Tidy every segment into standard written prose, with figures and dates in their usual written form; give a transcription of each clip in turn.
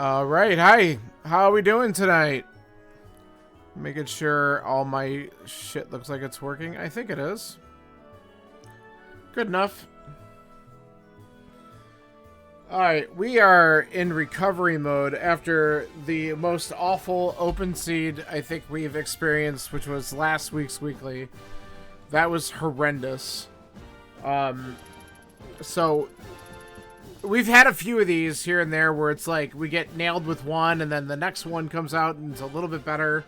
All right, hi. How are we doing tonight? Making sure all my shit looks like it's working. I think it is. Good enough. All right, we are in recovery mode after the most awful open seed I think we've experienced, which was last week's weekly. That was horrendous. So we've had a few of these here and there where it's like we get nailed with one and then the next one comes out and it's a little bit better.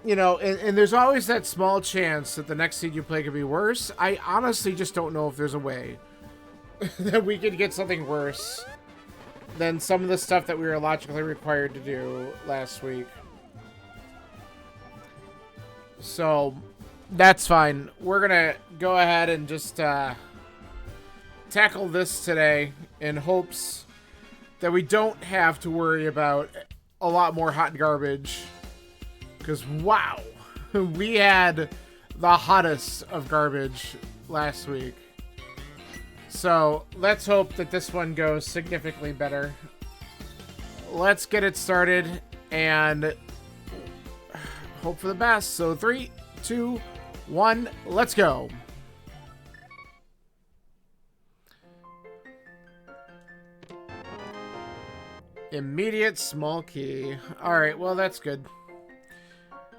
You know, and there's always that small chance that the next seed you play could be worse. I honestly just don't know if there's a way that we could get something worse than some of the stuff that we were logically required to do last week. So that's fine. We're gonna go ahead and just tackle this today in hopes that we don't have to worry about a lot more hot garbage. Because, wow, we had the hottest of garbage last week. So let's hope that this one goes significantly better. Let's get it started and hope for the best. So 3, 2, 1, let's go. Immediate small key. All right, well, that's good.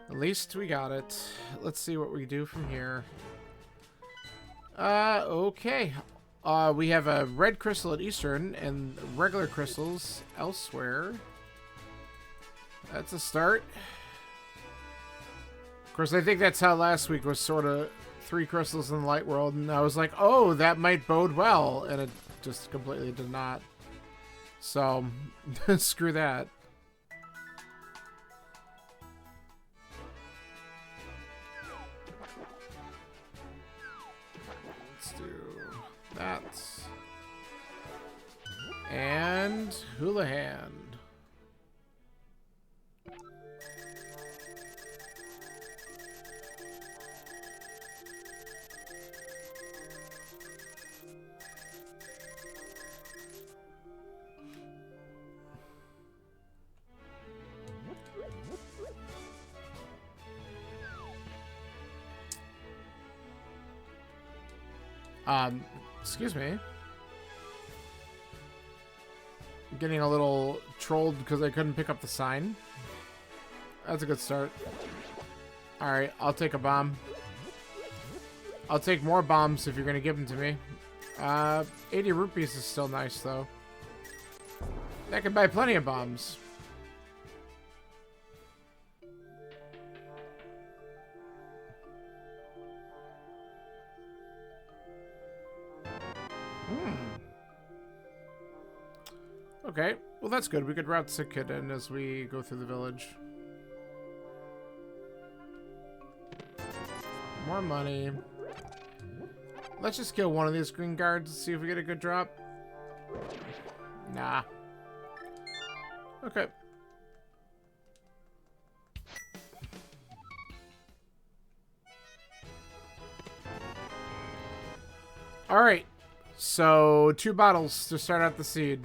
At least we got it. Let's see what we do from here. Okay. We have a red crystal at Eastern and regular crystals elsewhere. That's a start. Of course, I think that's how last week was sort of 3 crystals in the light world, and I was like, oh, that might bode well, and it just completely did not. So, screw that. Let's do that. And Hula Hand. Excuse me. I'm getting a little trolled because I couldn't pick up the sign. That's a good start. Alright, I'll take a bomb. I'll take more bombs if you're going to give them to me. 80 rupees is still nice, though. That can buy plenty of bombs. Okay, well that's good. We could route Sick Kid in as we go through the village. More money. Let's just kill one of these green guards and see if we get a good drop. Nah. Okay. Alright. So, 2 bottles to start out the seed.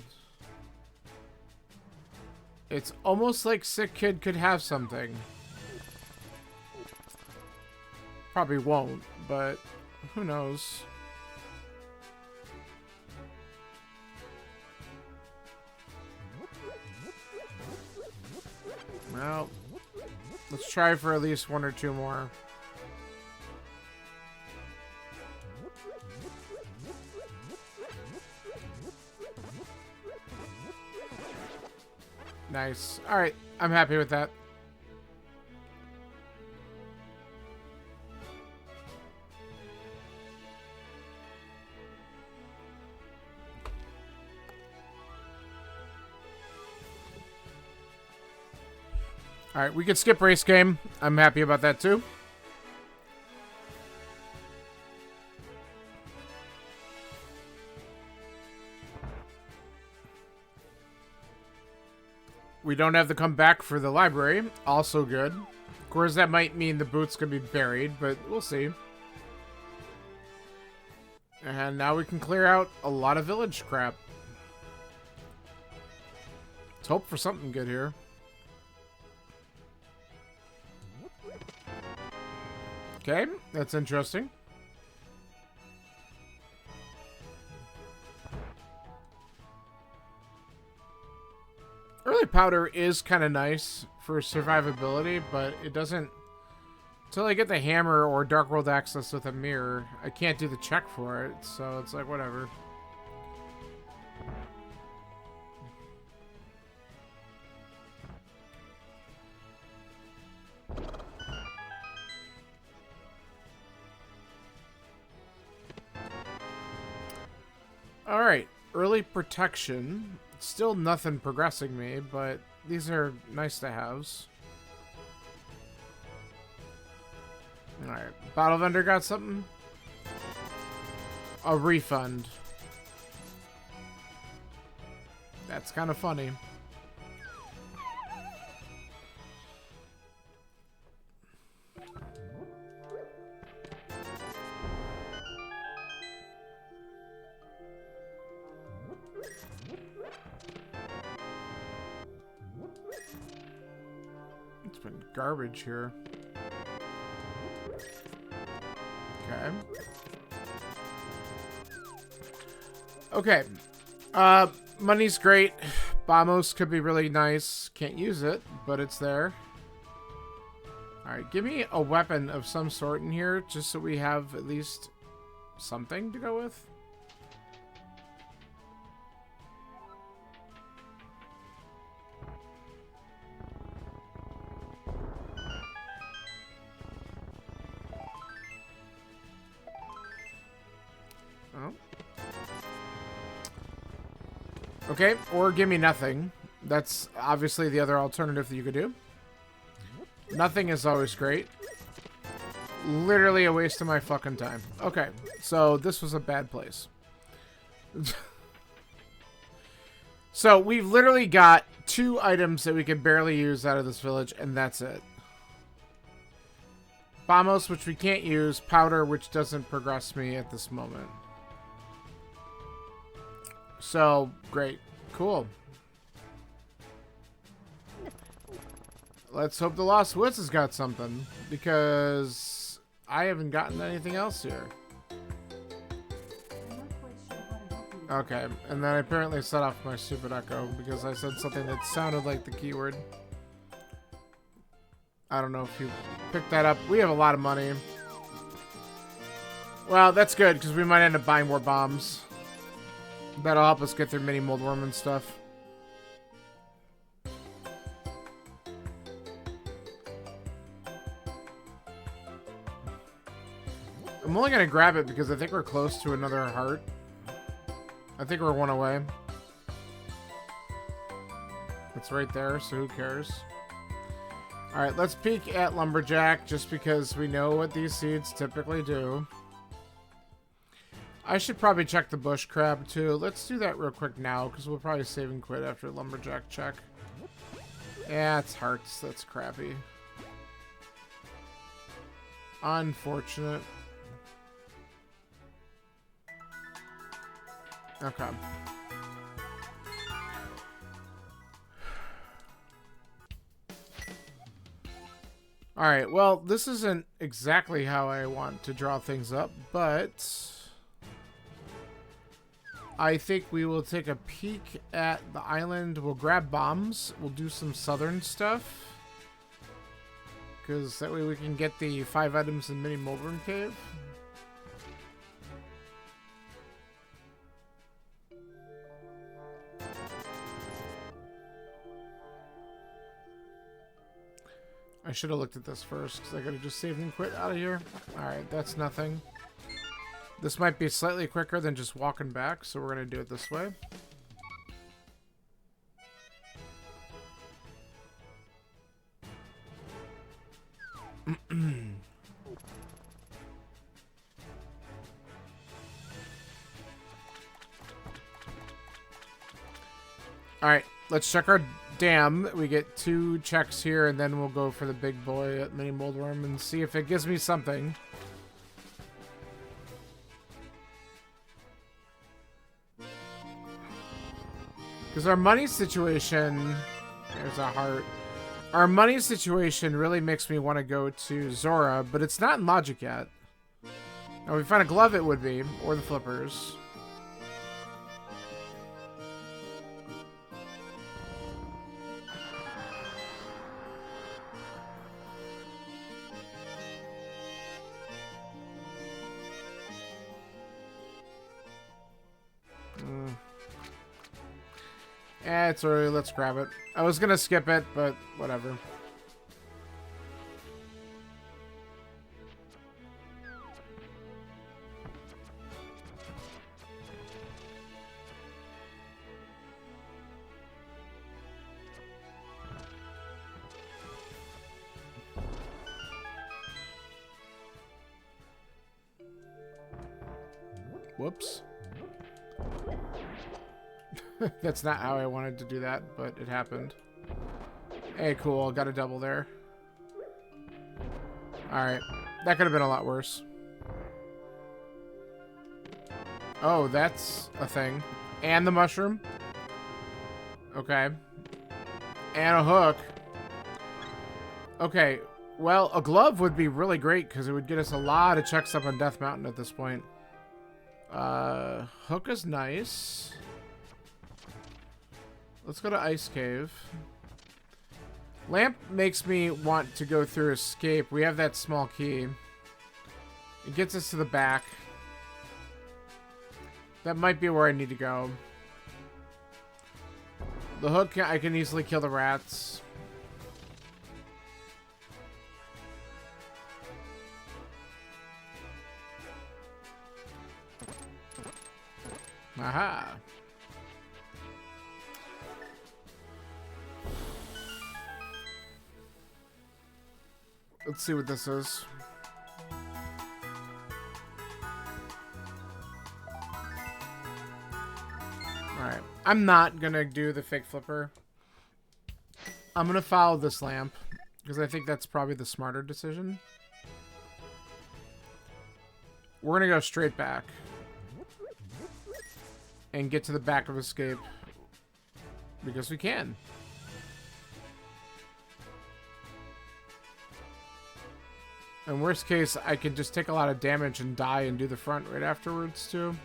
It's almost like Sick Kid could have something. Probably won't, but who knows? Well, let's try for at least 1 or 2 more. Nice. Alright, I'm happy with that. Alright, we could skip race game. I'm happy about that too. We don't have to come back for the library. Also good. Of course, that might mean the boots could be buried, but we'll see. And now we can clear out a lot of village crap. Let's hope for something good here. Okay, that's interesting. Early powder is kind of nice for survivability, but it doesn't... Until I get the hammer or Dark World access with a mirror, I can't do the check for it, so it's like, whatever. Alright, early protection. Still nothing progressing me, but these are nice to haves. Alright, Bottle Vendor got something? A refund. That's kind of funny. It's been garbage here. Okay. Money's great. Bombos could be really nice. Can't use it, but it's there. Alright, give me a weapon of some sort in here, just so we have at least something to go with. Okay, or give me nothing. That's obviously the other alternative that you could do. Nothing is always great. Literally a waste of my fucking time. Okay, so this was a bad place. So we've literally got 2 items that we can barely use out of this village, and that's it. Bombos, which we can't use. Powder, which doesn't progress me at this moment. So, great. Cool. Let's hope the Lost Woods has got something, because I haven't gotten anything else here. Okay, and then I apparently set off my stupid echo because I said something that sounded like the keyword. I don't know if you picked that up. We have a lot of money. Well, that's good, because we might end up buying more bombs. That'll help us get through mini Moldworm and stuff. I'm only going to grab it because I think we're close to another heart. I think we're 1 away. It's right there, so who cares? Alright, let's peek at Lumberjack just because we know what these seeds typically do. I should probably check the bush crab too. Let's do that real quick now because we'll probably save and quit after Lumberjack check. Yeah, it's hearts. That's crappy. Unfortunate. Okay. Alright, well, this isn't exactly how I want to draw things up, but I think we will take a peek at the island. We'll grab bombs. We'll do some southern stuff, because that way we can get the 5 items in Mini Moldworm Cave. I should have looked at this first, because I could have just saved and quit out of here. Alright, that's nothing. This might be slightly quicker than just walking back, so we're going to do it this way. Alright, let's check our dam. We get 2 checks here, and then we'll go for the big boy at Mini Moldworm and see if it gives me something. Because our money situation... There's a heart. Our money situation really makes me want to go to Zora, but it's not in Logic yet. Now, if we find a glove, it would be. Or the flippers. It's early. Let's grab it. I was gonna skip it, but whatever. Whoops. That's not how I wanted to do that, but it happened. Hey, cool. Got a double there. Alright. That could have been a lot worse. Oh, that's a thing. And the mushroom. Okay. And a hook. Okay. Well, a glove would be really great because it would get us a lot of checks up on Death Mountain at this point. Hook is nice. Let's go to Ice Cave. Lamp makes me want to go through Escape. We have that small key. It gets us to the back. That might be where I need to go. The hook, I can easily kill the rats. Aha. Let's see what this is. Alright. I'm not gonna do the fake flipper. I'm gonna follow this lamp. Because I think that's probably the smarter decision. We're gonna go straight back. And get to the back of Escape. Because we can. In worst case, I could just take a lot of damage and die and do the front right afterwards, too.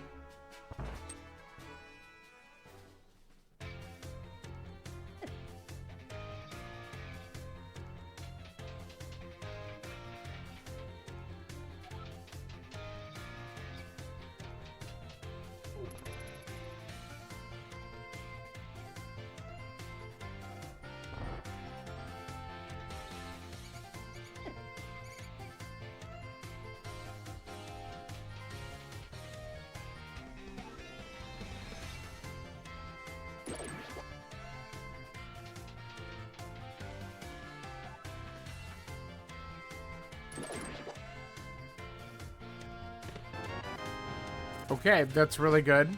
Okay, that's really good.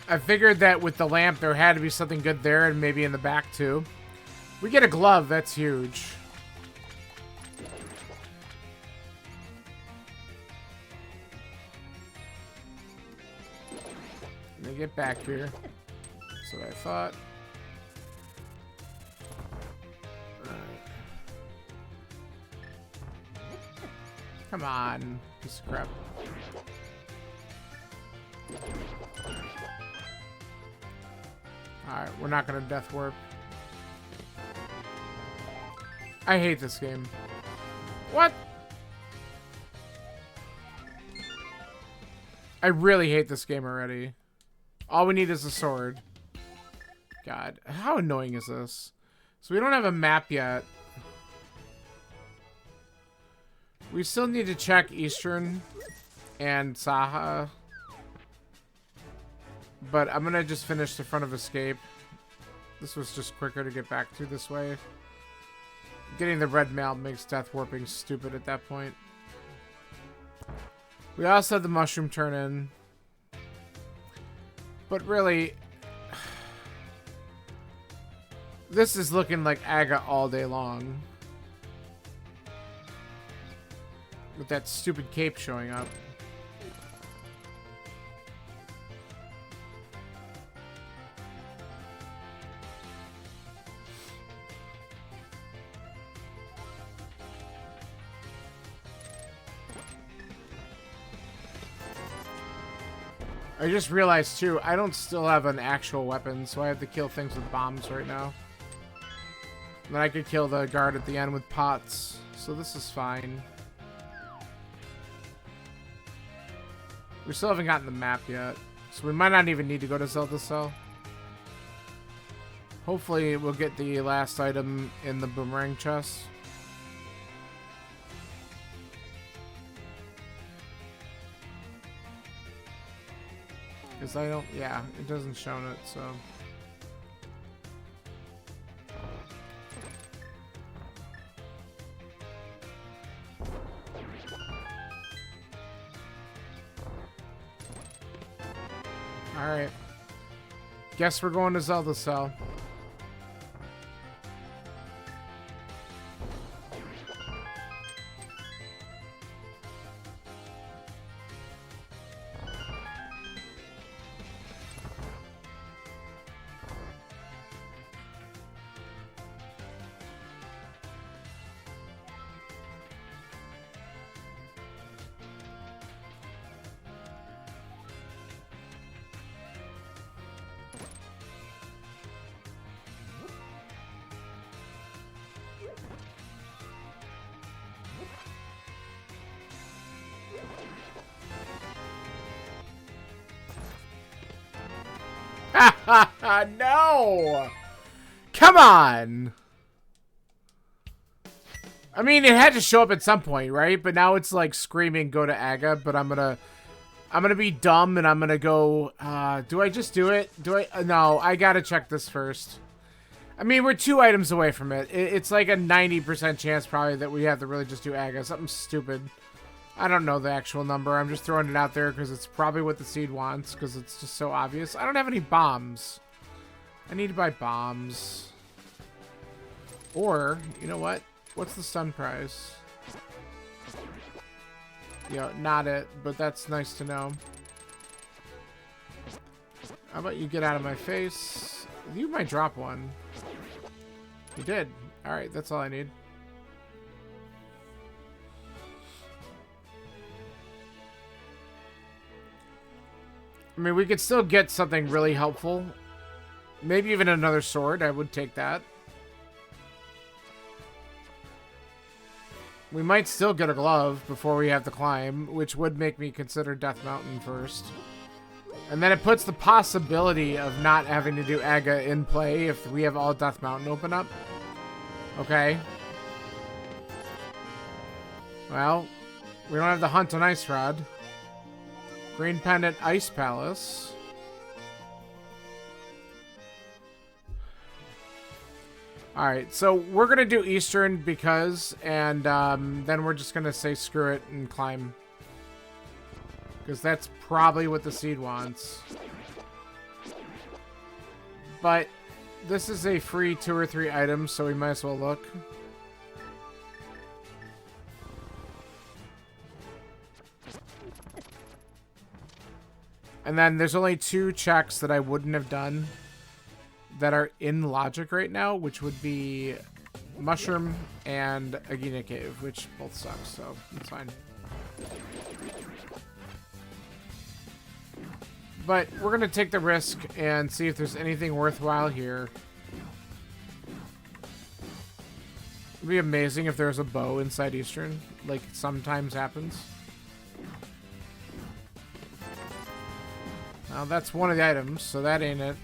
I figured that with the lamp, there had to be something good there and maybe in the back, too. We get a glove. That's huge. Let me get back here. That's what I thought. Come on, piece of crap. Alright, we're not gonna death warp. I hate this game. What? I really hate this game already. All we need is a sword. God, how annoying is this? So we don't have a map yet. We still need to check Eastern and Saha. But I'm gonna just finish the front of Escape. This was just quicker to get back to this way. Getting the red mail makes death warping stupid at that point. We also had the mushroom turn in. But really, this is looking like Aga all day long. With that stupid cape showing up. I just realized, too, I don't still have an actual weapon, so I have to kill things with bombs right now. And then I could kill the guard at the end with pots, so this is fine. We still haven't gotten the map yet, so we might not even need to go to Zelda Cell. Hopefully we'll get the last item in the boomerang chest. Because I don't, yeah, it doesn't show it, so. Alright. Guess we're going to Zelda Cell. No! Come on! I mean, it had to show up at some point, right? But now it's like screaming, go to Aga, but I'm gonna be dumb and I'm gonna go, do I just do it? No, I gotta check this first. I mean, we're 2 items away from it. It's like a 90% chance probably that we have to really just do Aga. Something stupid. I don't know the actual number. I'm just throwing it out there because it's probably what the seed wants because it's just so obvious. I don't have any bombs. I need to buy bombs. Or, you know what? What's the stun prize? Yeah, not it, but that's nice to know. How about you get out of my face? You might drop one. You did. Alright, that's all I need. I mean, we could still get something really helpful. Maybe even another sword. I would take that. We might still get a glove before we have to climb, which would make me consider Death Mountain first. And then it puts the possibility of not having to do Aga in play if we have all Death Mountain open up. Okay. Well, we don't have the hunt on Ice Rod. Green Pendant Ice Palace. Alright, so we're going to do Eastern because, and then we're just going to say screw it and climb. Because that's probably what the seed wants. But this is a free 2 or 3 items, so we might as well look. And then there's only 2 checks that I wouldn't have done that are in logic right now, which would be Mushroom and Agina Cave, which both suck, so it's fine. But we're going to take the risk and see if there's anything worthwhile here. It'd be amazing if there was a bow inside Eastern, like sometimes happens. Now that's one of the items, so that ain't it.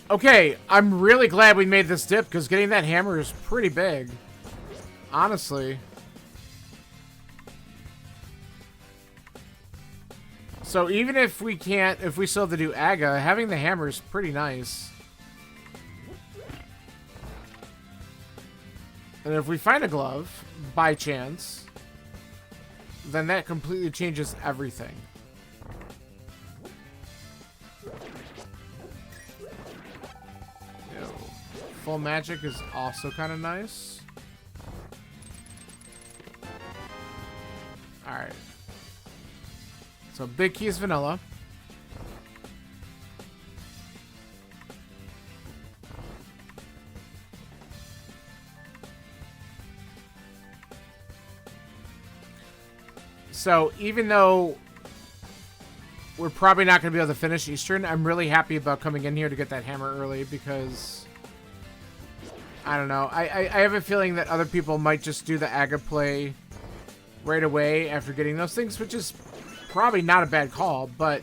Okay, I'm really glad we made this dip because getting that hammer is pretty big. Honestly. So even if we can't, if we still have to do Aga, having the hammer is pretty nice. And if we find a glove, by chance, then that completely changes everything. full magic is also kind of nice. Alright. So big key is vanilla. So even though we're probably not going to be able to finish Eastern, I'm really happy about coming in here to get that hammer early because, I don't know, I have a feeling that other people might just do the Aga play right away after getting those things, which is probably not a bad call, but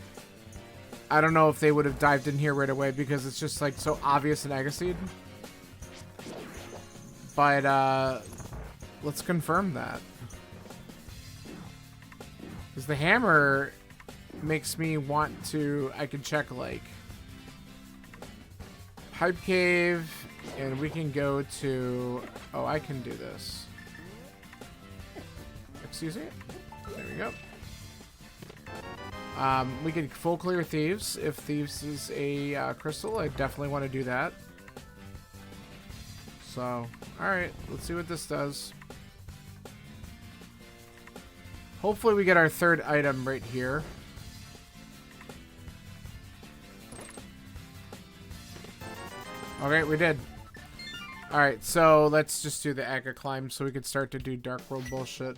I don't know if they would have dived in here right away because it's just like so obvious in Aga Seed. But let's confirm that. Because the hammer makes me want to, I can check like Pipe Cave, and we can go to, oh, I can do this. Excuse me? There we go. We can full clear Thieves. If Thieves is a crystal, I definitely want to do that. So, alright, let's see what this does. Hopefully we get our third item right here. Okay, we did. Alright, so let's just do the Aga climb so we can start to do Dark World bullshit.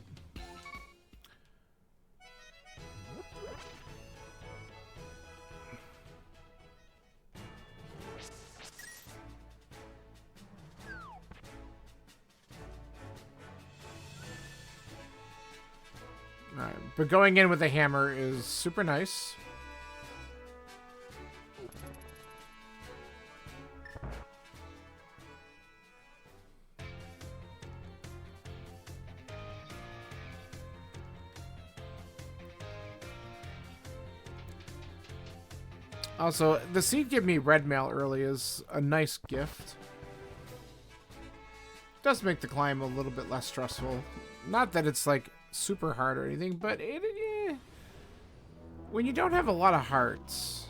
Alright, but going in with a hammer is super nice. Also, the seed give me red mail early is a nice gift. Does make the climb a little bit less stressful. Not that it's like super hard or anything, but when you don't have a lot of hearts,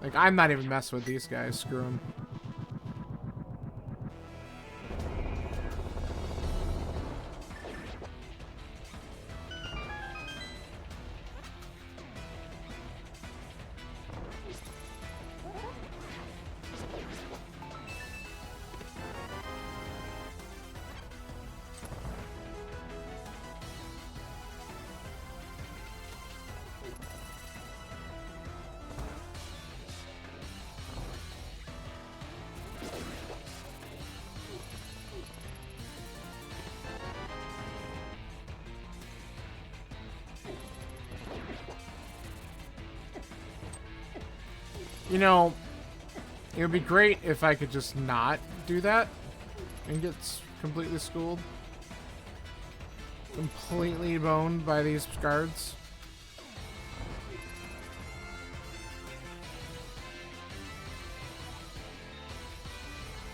like I'm not even messing with these guys. Screw them. You know, it would be great if I could just not do that and get completely schooled. Completely boned by these guards.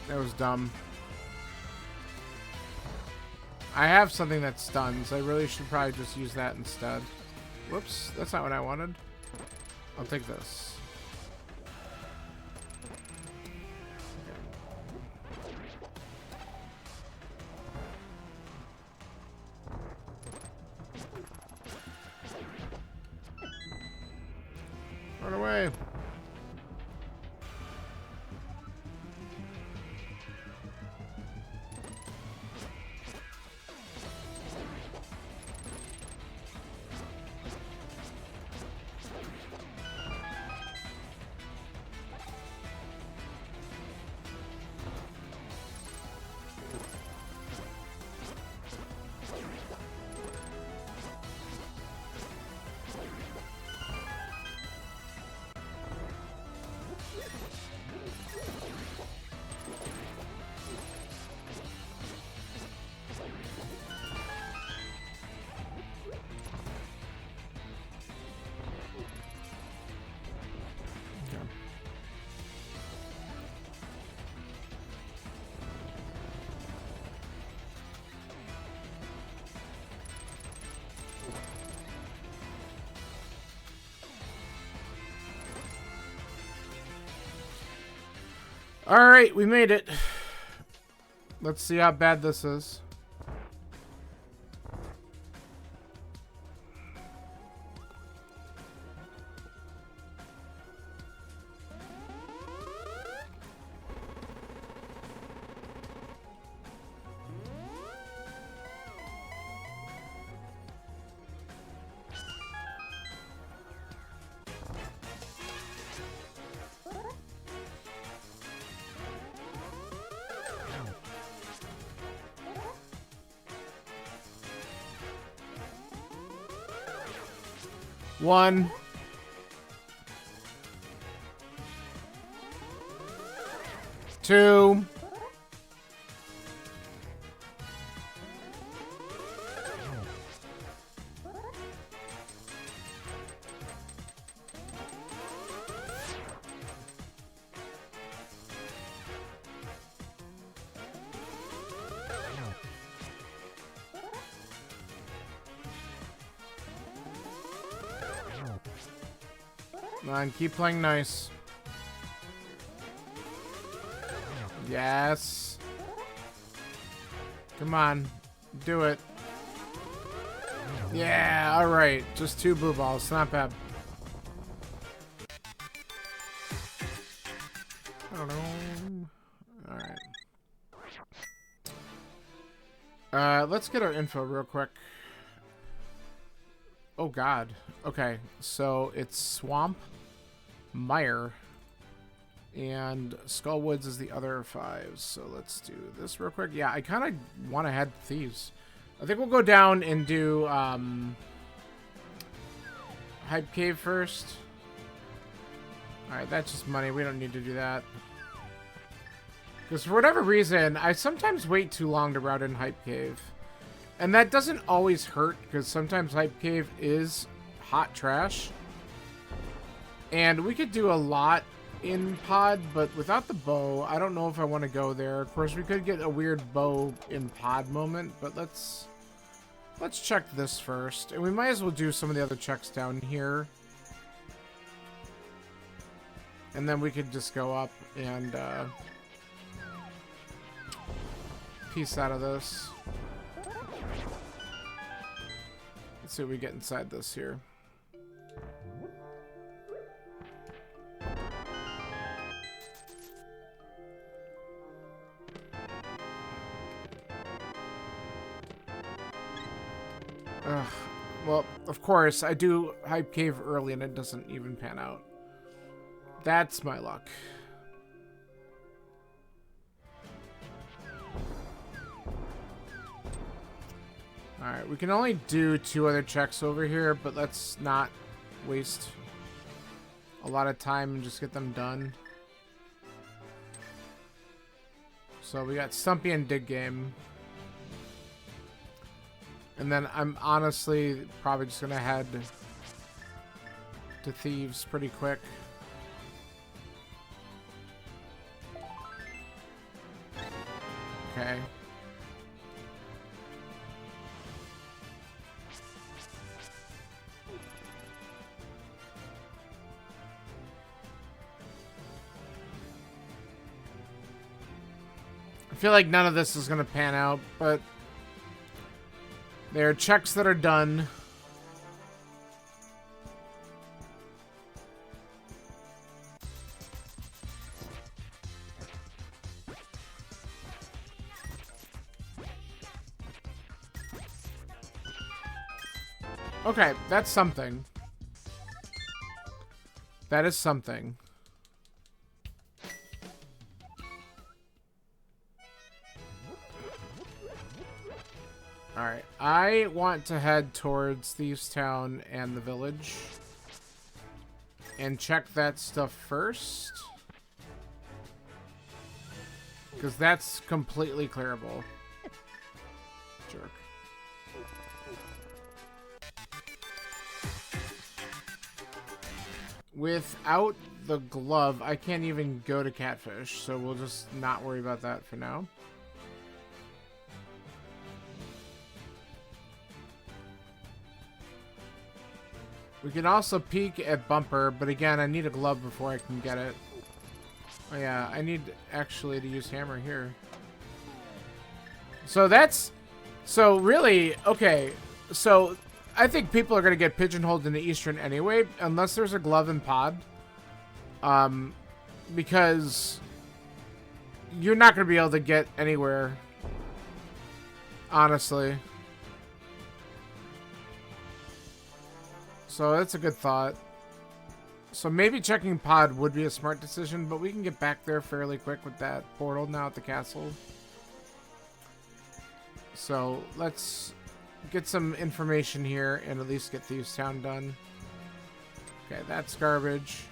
That was dumb. I have something that stuns. I really should probably just use that instead. Whoops, that's not what I wanted. I'll take this. Run away. Alright, we made it. Let's see how bad this is. One. Two. Come on, keep playing nice. Yes. Come on. Do it. Yeah, alright. Just 2 blue balls. Not bad. I don't know. Alright. Let's get our info real quick. Oh god. Okay, so it's Swamp, Mire, and Skullwoods is the other 5. So let's do this real quick. Yeah, I kind of want to head Thieves. I think we'll go down and do Hype Cave first. Alright, that's just money. We don't need to do that. Because for whatever reason, I sometimes wait too long to route in Hype Cave. And that doesn't always hurt, because sometimes Hype Cave is hot trash. And we could do a lot in pod, but without the bow, I don't know if I want to go there. Of course, we could get a weird bow in pod moment, but let's check this first. And we might as well do some of the other checks down here. And then we could just go up and piece out of this. Let's see what we get inside this here. Ugh. Well, of course, I do Hype Cave early and it doesn't even pan out. That's my luck. Alright, we can only do 2 other checks over here, but let's not waste a lot of time and just get them done. So we got Stumpy and Dig Game. And then I'm honestly probably just going to head to Thieves pretty quick. Okay. I feel like none of this is going to pan out, but there are checks that are done. Okay, that's something. That is something. Alright, I want to head towards Thieves Town and the village. And check that stuff first. Because that's completely clearable. Jerk. Without the glove, I can't even go to Catfish, so we'll just not worry about that for now. We can also peek at Bumper, but again, I need a glove before I can get it. Oh yeah, I need actually to use hammer here. So that's... So really, okay. So I think people are going to get pigeonholed into Eastern anyway, unless there's a glove and pod. Because you're not going to be able to get anywhere. Honestly. So that's a good thought. So maybe checking pod would be a smart decision, but we can get back there fairly quick with that portal now at the castle. So let's get some information here and at least get Thieves Town done. Okay, that's garbage.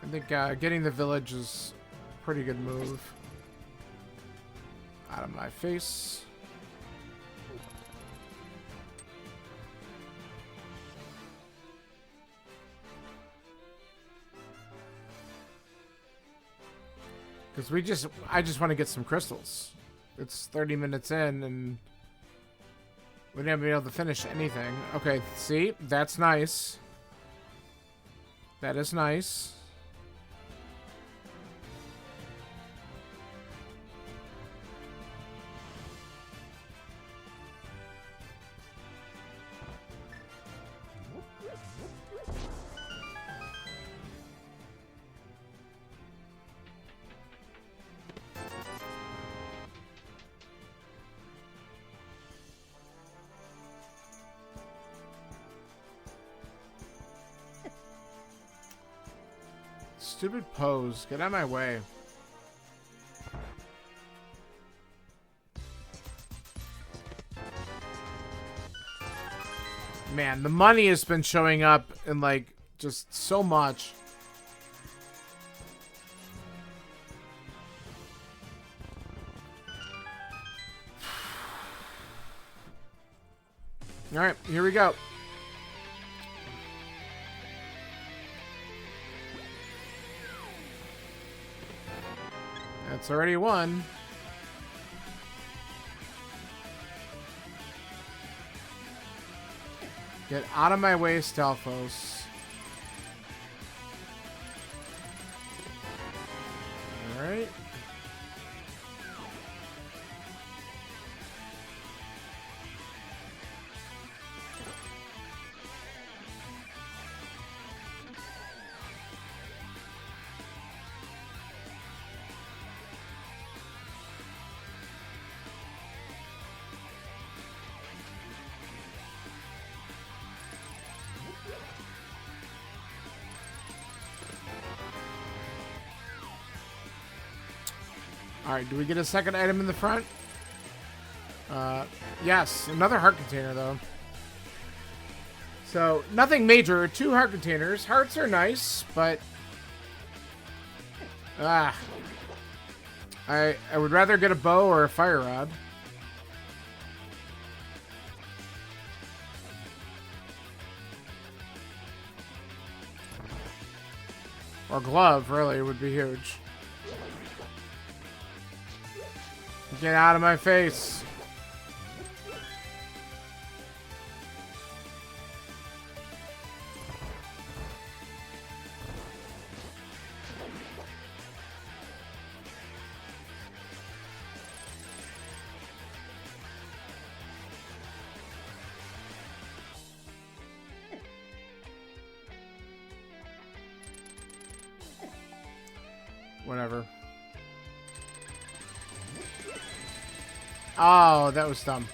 I think getting the village is a pretty good move. Out of my face. Because I just want to get some crystals. It's 30 minutes in and we didn't be able to finish anything. Okay, see? That's nice. That is nice. Stupid pose. Get out of my way. Man, the money has been showing up in, like, just so much. Alright, here we go. That's already one. Get out of my way, Stalfos. Alright. Alright, do we get a second item in the front? Yes, another heart container, though. So, nothing major. 2 heart containers. Hearts are nice, but... I would rather get a bow or a fire rod. Or glove, really, would be huge. Get out of my face. Whatever. Oh, that was dumb.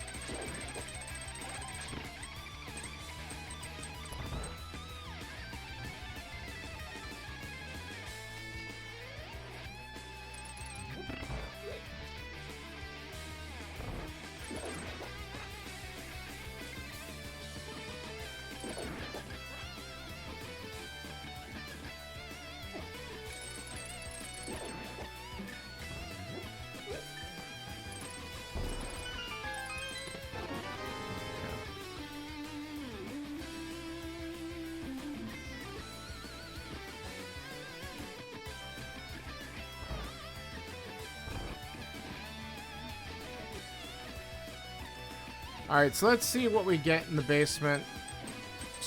Alright, so let's see what we get in the basement.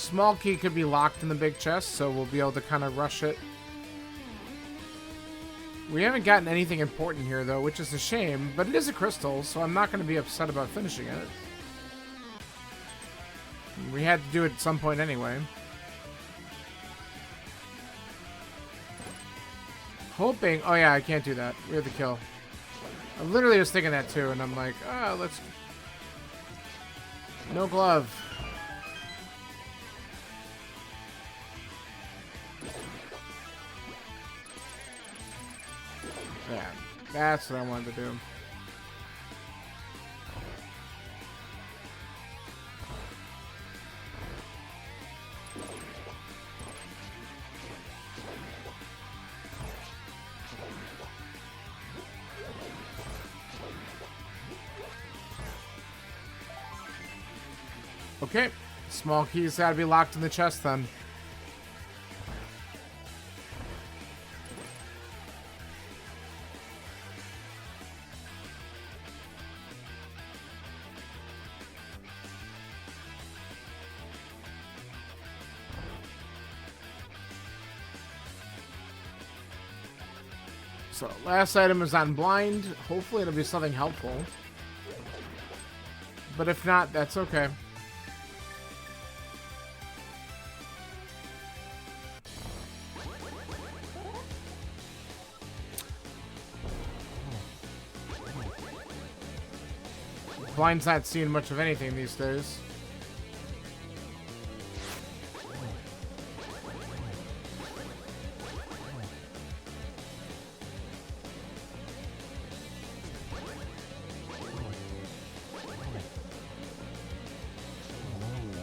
Small key could be locked in the big chest, so we'll be able to kind of rush it. We haven't gotten anything important here, though, which is a shame, but it is a crystal, so I'm not going to be upset about finishing it. We had to do it at some point anyway. Hoping... Oh, yeah, I can't do that. We have the kill. I literally was thinking that, too, and I'm like, oh, let's... No glove. Yeah, that's what I wanted to do. Okay, small keys gotta be locked in the chest then. So, last item is on blind. Hopefully it'll be something helpful. But if not, that's okay. Blind's not seeing much of anything these days.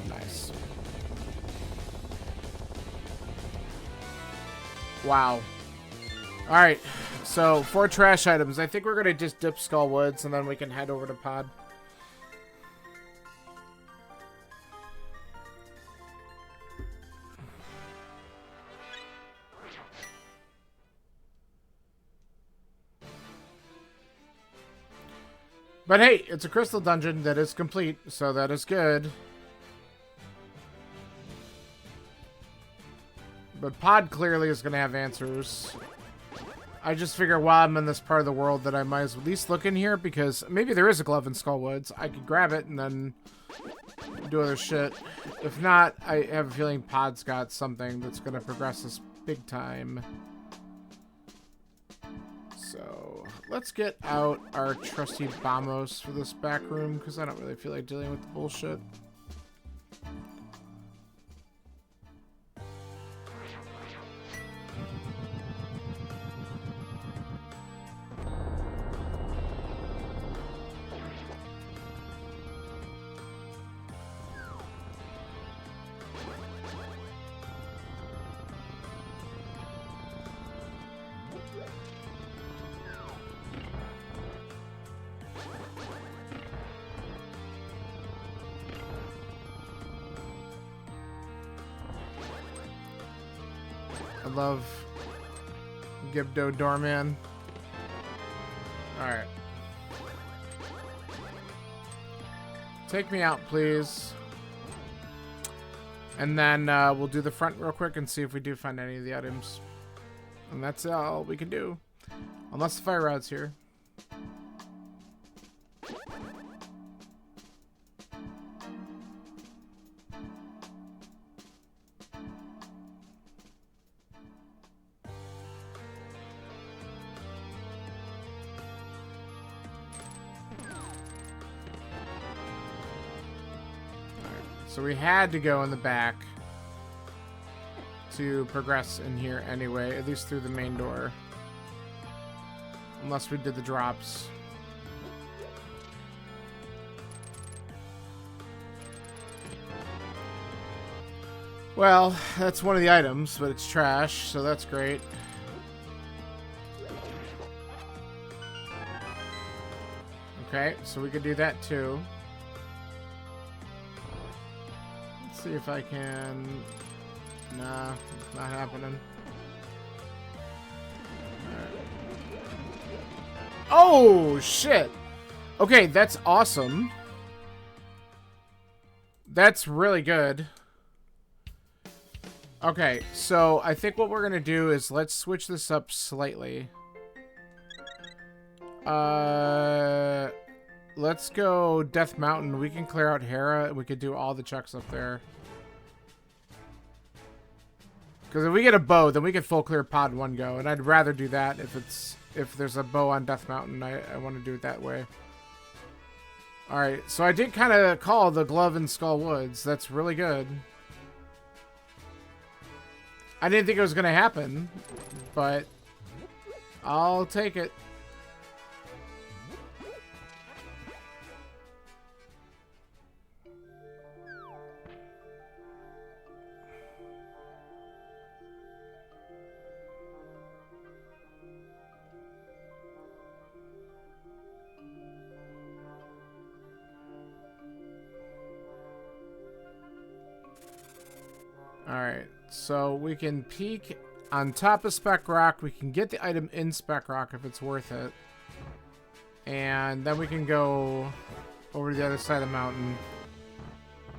Nice. Wow. Alright, so 4 trash items. I think we're gonna just dip Skull Woods and then we can head over to Pod. But hey, it's a crystal dungeon that is complete, so that is good. But Pod clearly is going to have answers. I just figure while I'm in this part of the world that I might as well at least look in here, because maybe there is a glove in Skull Woods. I could grab it and then do other shit. If not, I have a feeling Pod's got something that's going to progress us big time. So, let's get out our trusty Bamos for this back room, because I don't really feel like dealing with the bullshit. I love Gibdo Doorman. Alright. Take me out, please. And then we'll do the front real quick and see if we do find any of the items. And that's all we can do. Unless the fire rod's here. So we had to go in the back to progress in here anyway, at least through the main door. Unless we did the drops. Well, that's one of the items, but it's trash, so that's great. Okay, so we could do that too. See if I can... Nah, it's not happening. Right. Oh, shit! Okay, that's awesome. That's really good. Okay, so I think what we're gonna do is let's switch this up slightly. Let's go Death Mountain. We can clear out Hera. We could do all the checks up there. Because if we get a bow, then we can full clear pod in one go, and I'd rather do that if there's a bow on Death Mountain. I want to do it that way. All right, so I did kind of call the glove in Skull Woods. That's really good. I didn't think it was gonna happen, but I'll take it. Alright, so we can peek on top of Spec Rock. We can get the item in Spec Rock if it's worth it. And then we can go over to the other side of the mountain,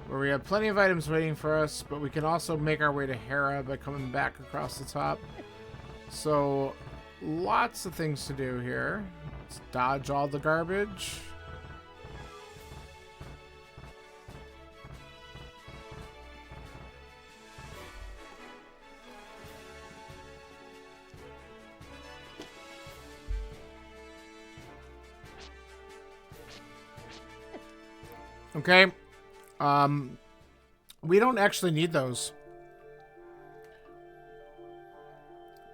where we have plenty of items waiting for us, but we can also make our way to Hera by coming back across the top. So, lots of things to do here. Let's dodge all the garbage. Okay. We don't actually need those.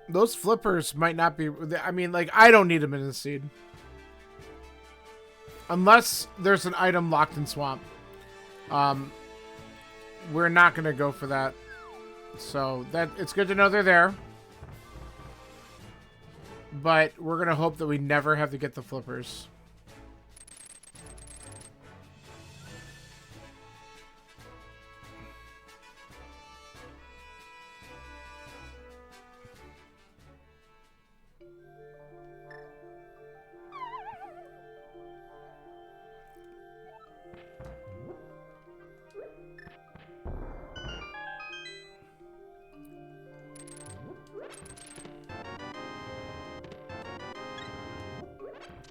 Those flippers might not be... I mean, like, I don't need them in the seed. Unless there's an item locked in Swamp. We're not going to go for that. So, it's good to know they're there. But we're going to hope that we never have to get the flippers.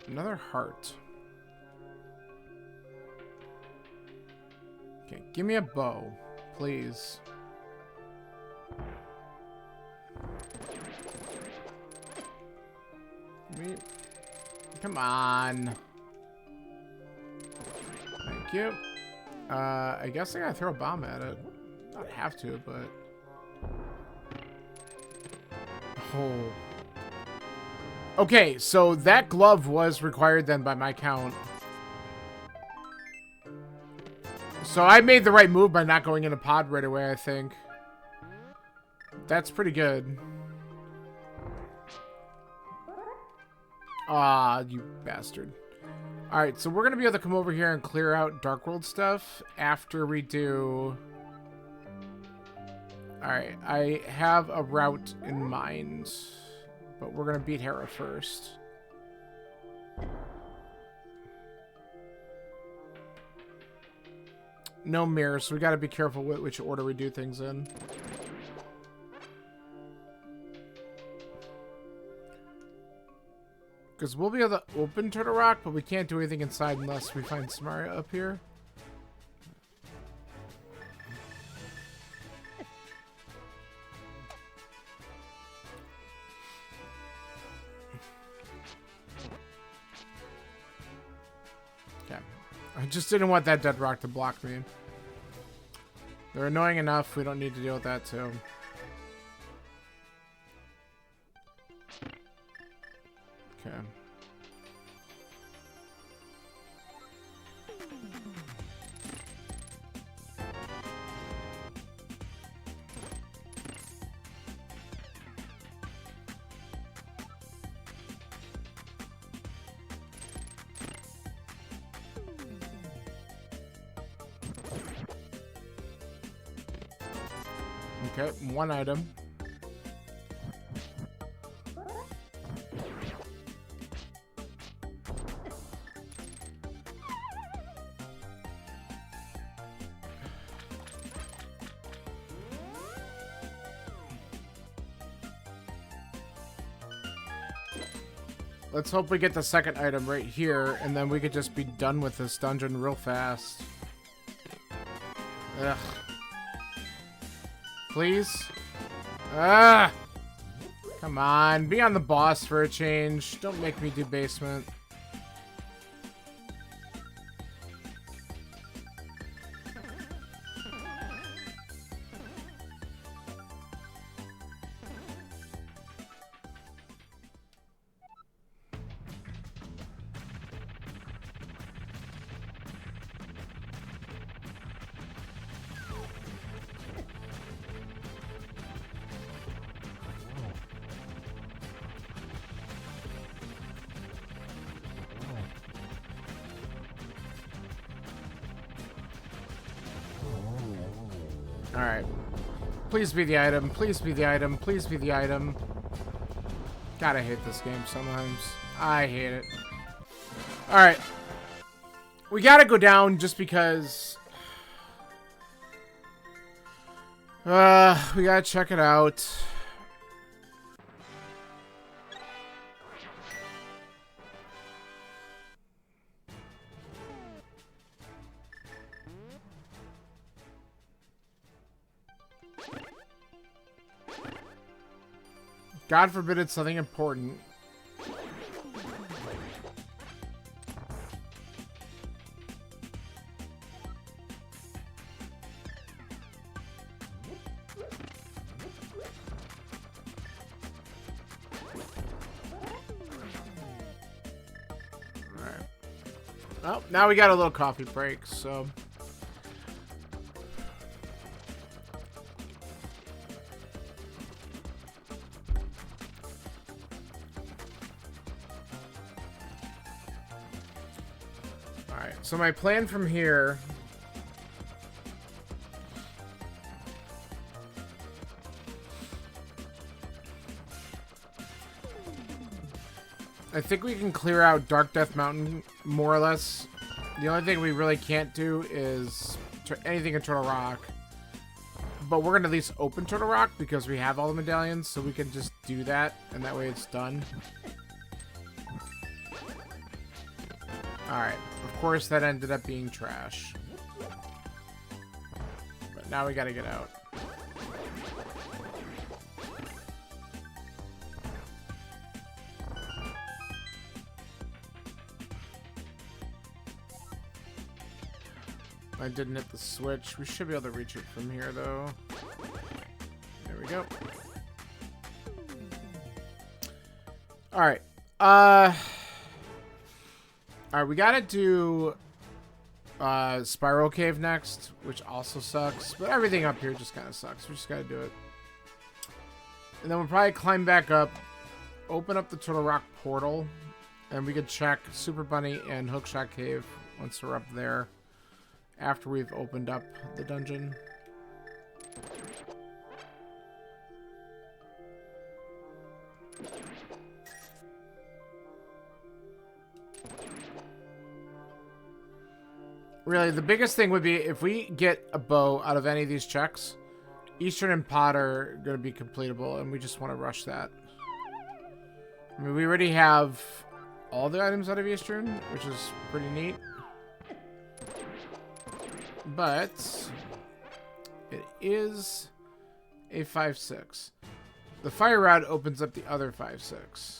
Another heart. Okay, give me a bow, please. Come on. Thank you. I guess I gotta throw a bomb at it. Not have to, but... Oh. Okay, so that glove was required then by my count. So I made the right move by not going in a pod right away, I think. That's pretty good. Ah, you bastard. Alright, so we're going to be able to come over here and clear out Dark World stuff after we do... Alright, I have a route in mind. But we're going to beat Hera first. No mirrors, so we got to be careful with which order we do things in. Because we'll be able to open Turtle Rock, but we can't do anything inside unless we find Samaria up here. I just didn't want that dead rock to block me. They're annoying enough. We don't need to deal with that too. Okay. Okay, one item. Let's hope we get the second item right here, and then we could just be done with this dungeon real fast. Ugh. Please? Ah! Come on, be on the boss for a change. Don't make me do basement. Alright. Please be the item. Please be the item. Please be the item. God, I hate this game sometimes. I hate it. Alright. We gotta go down just because... we gotta check it out. God forbid it's something important. Alright. Oh, now we got a little coffee break, so... So my plan from here... I think we can clear out Dark Death Mountain, more or less. The only thing we really can't do is anything in Turtle Rock. But we're going to at least open Turtle Rock because we have all the medallions, so we can just do that, and that way it's done. Alright, of course that ended up being trash. But now we gotta get out. I didn't hit the switch. We should be able to reach it from here, though. There we go. Alright. Alright, we gotta do Spiral Cave next, which also sucks. But everything up here just kind of sucks. We just gotta do it. And then we'll probably climb back up, open up the Turtle Rock portal, and we could check Super Bunny and Hookshot Cave once we're up there, after we've opened up the dungeon. Really, the biggest thing would be if we get a bow out of any of these checks, Eastern and Pot are going to be completable, and we just want to rush that. I mean, we already have all the items out of Eastern, which is pretty neat. But it is a 5-6. The Fire Rod opens up the other 5-6.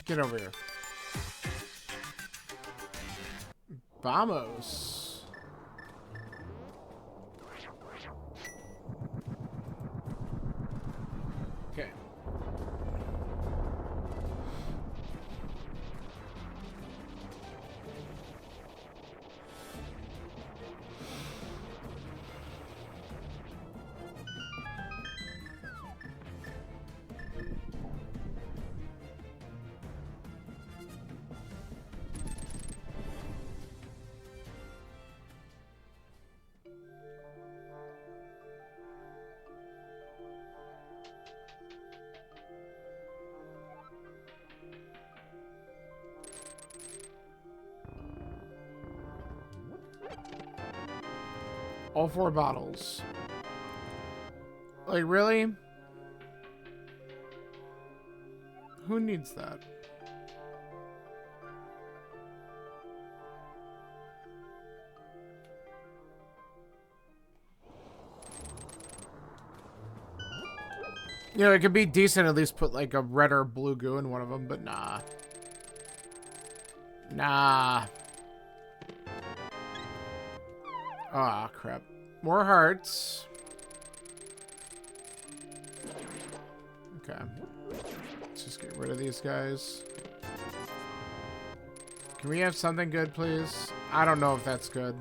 Get over here. Vamos. Okay. All 4 bottles. Like, really? Who needs that? You know, it could be decent at least put like a red or blue goo in one of them, but nah. Nah. Ah, crap. More hearts. Okay. Let's just get rid of these guys. Can we have something good, please? I don't know if that's good.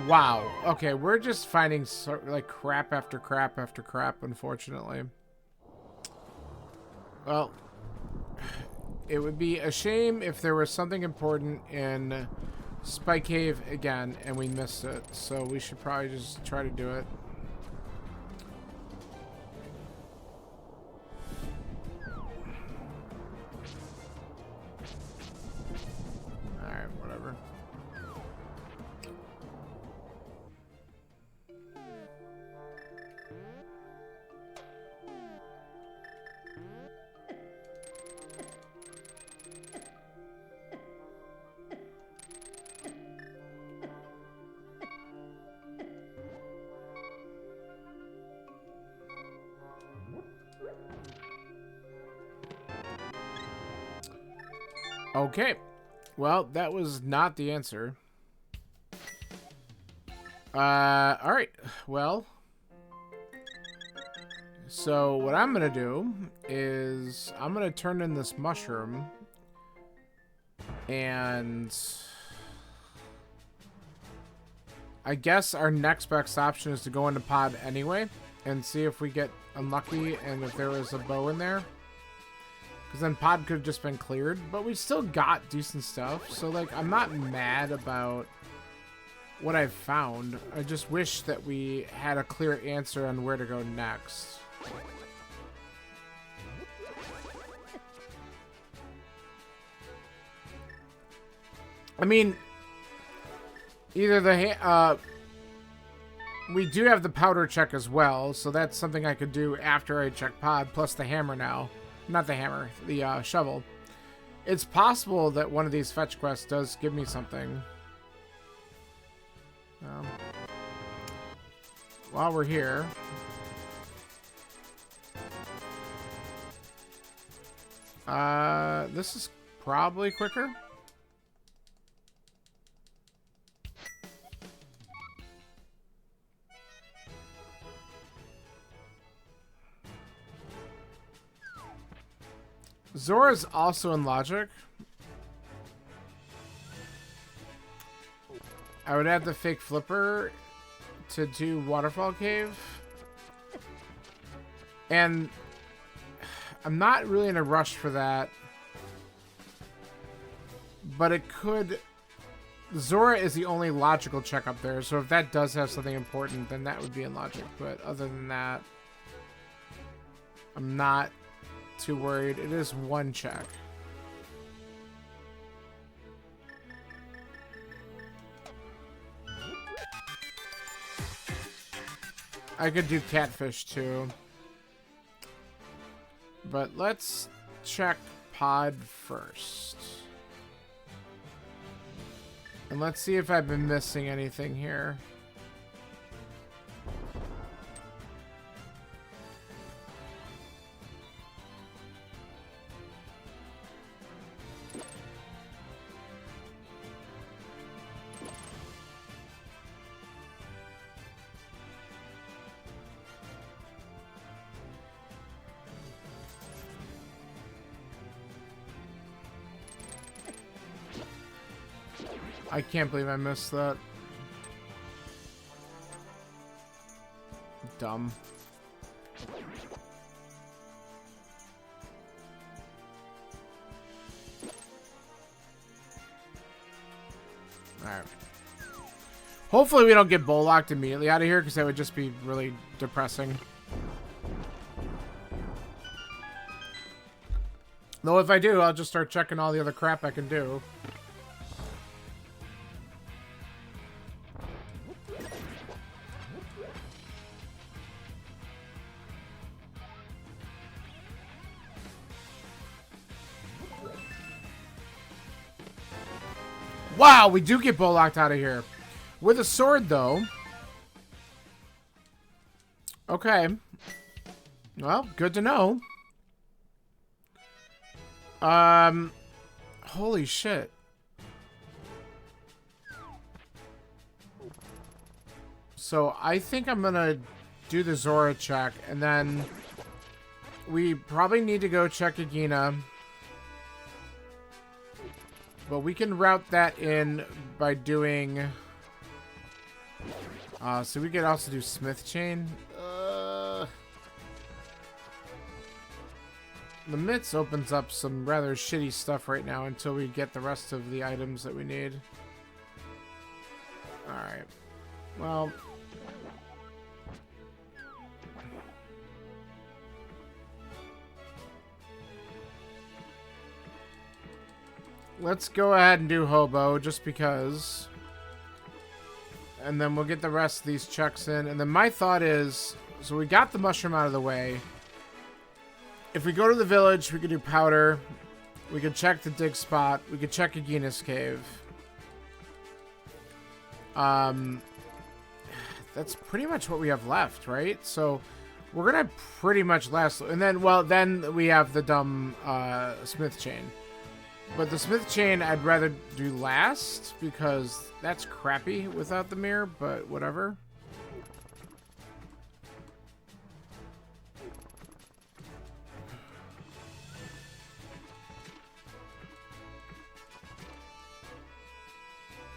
Wow. Okay, we're just finding like crap after crap after crap, unfortunately. Well, it would be a shame if there was something important in Spike Cave again and we missed it. So we should probably just try to do it. Alright, whatever. Okay. Well, that was not the answer. Alright. Well. So, what I'm gonna do is I'm gonna turn in this mushroom. And I guess our next best option is to go into pod anyway and see if we get unlucky and if there was a bow in there. Because then pod could have just been cleared, but we still got decent stuff. So, like, I'm not mad about what I've found. I just wish that we had a clear answer on where to go next. I mean, either the we do have the powder check as well, so that's something I could do after I check pod, plus the hammer now. Not the hammer, the shovel. It's possible that one of these fetch quests does give me something. While we're here, this is probably quicker. Zora's also in logic. I would add the fake flipper to do Waterfall Cave. And I'm not really in a rush for that. But it could... Zora is the only logical check up there, so if that does have something important, then that would be in logic. But other than that, I'm not too worried. It is one check. I could do catfish too. But let's check pod first. And let's see if I've been missing anything here. I can't believe I missed that. Dumb. Alright. Hopefully we don't get bow locked immediately out of here, because that would just be really depressing. Though if I do, I'll just start checking all the other crap I can do. Wow, we do get Bolocked out of here. With a sword, though. Okay. Well, good to know. Holy shit. So, I think I'm gonna do the Zora check, and then we probably need to go check Agina. But we can route that in by doing... so we could also do Smith Chain. The Mitts opens up some rather shitty stuff right now until we get the rest of the items that we need. Alright. Well... let's go ahead and do Hobo, just because. And then we'll get the rest of these checks in. And then my thought is, so we got the mushroom out of the way. If we go to the village, we could do Powder. We could check the dig spot. We could check Agina's cave. That's pretty much what we have left, right? So we're gonna pretty much last. And then, well, then we have the dumb Smith Chain. But the Smith Chain I'd rather do last, because that's crappy without the mirror, but whatever.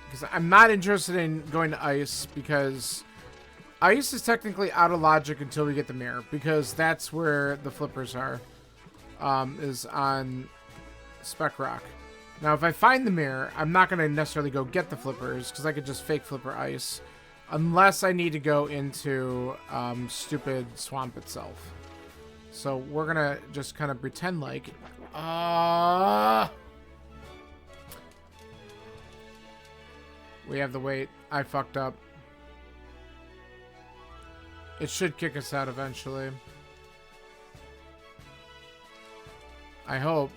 Because I'm not interested in going to Ice, because Ice is technically out of logic until we get the mirror, because that's where the flippers are, is on Spec Rock. Now, if I find the mirror, I'm not going to necessarily go get the flippers, because I could just fake flipper Ice, unless I need to go into stupid Swamp itself. So we're going to just kind of pretend like... we have the weight. I fucked up. It should kick us out eventually. I hope.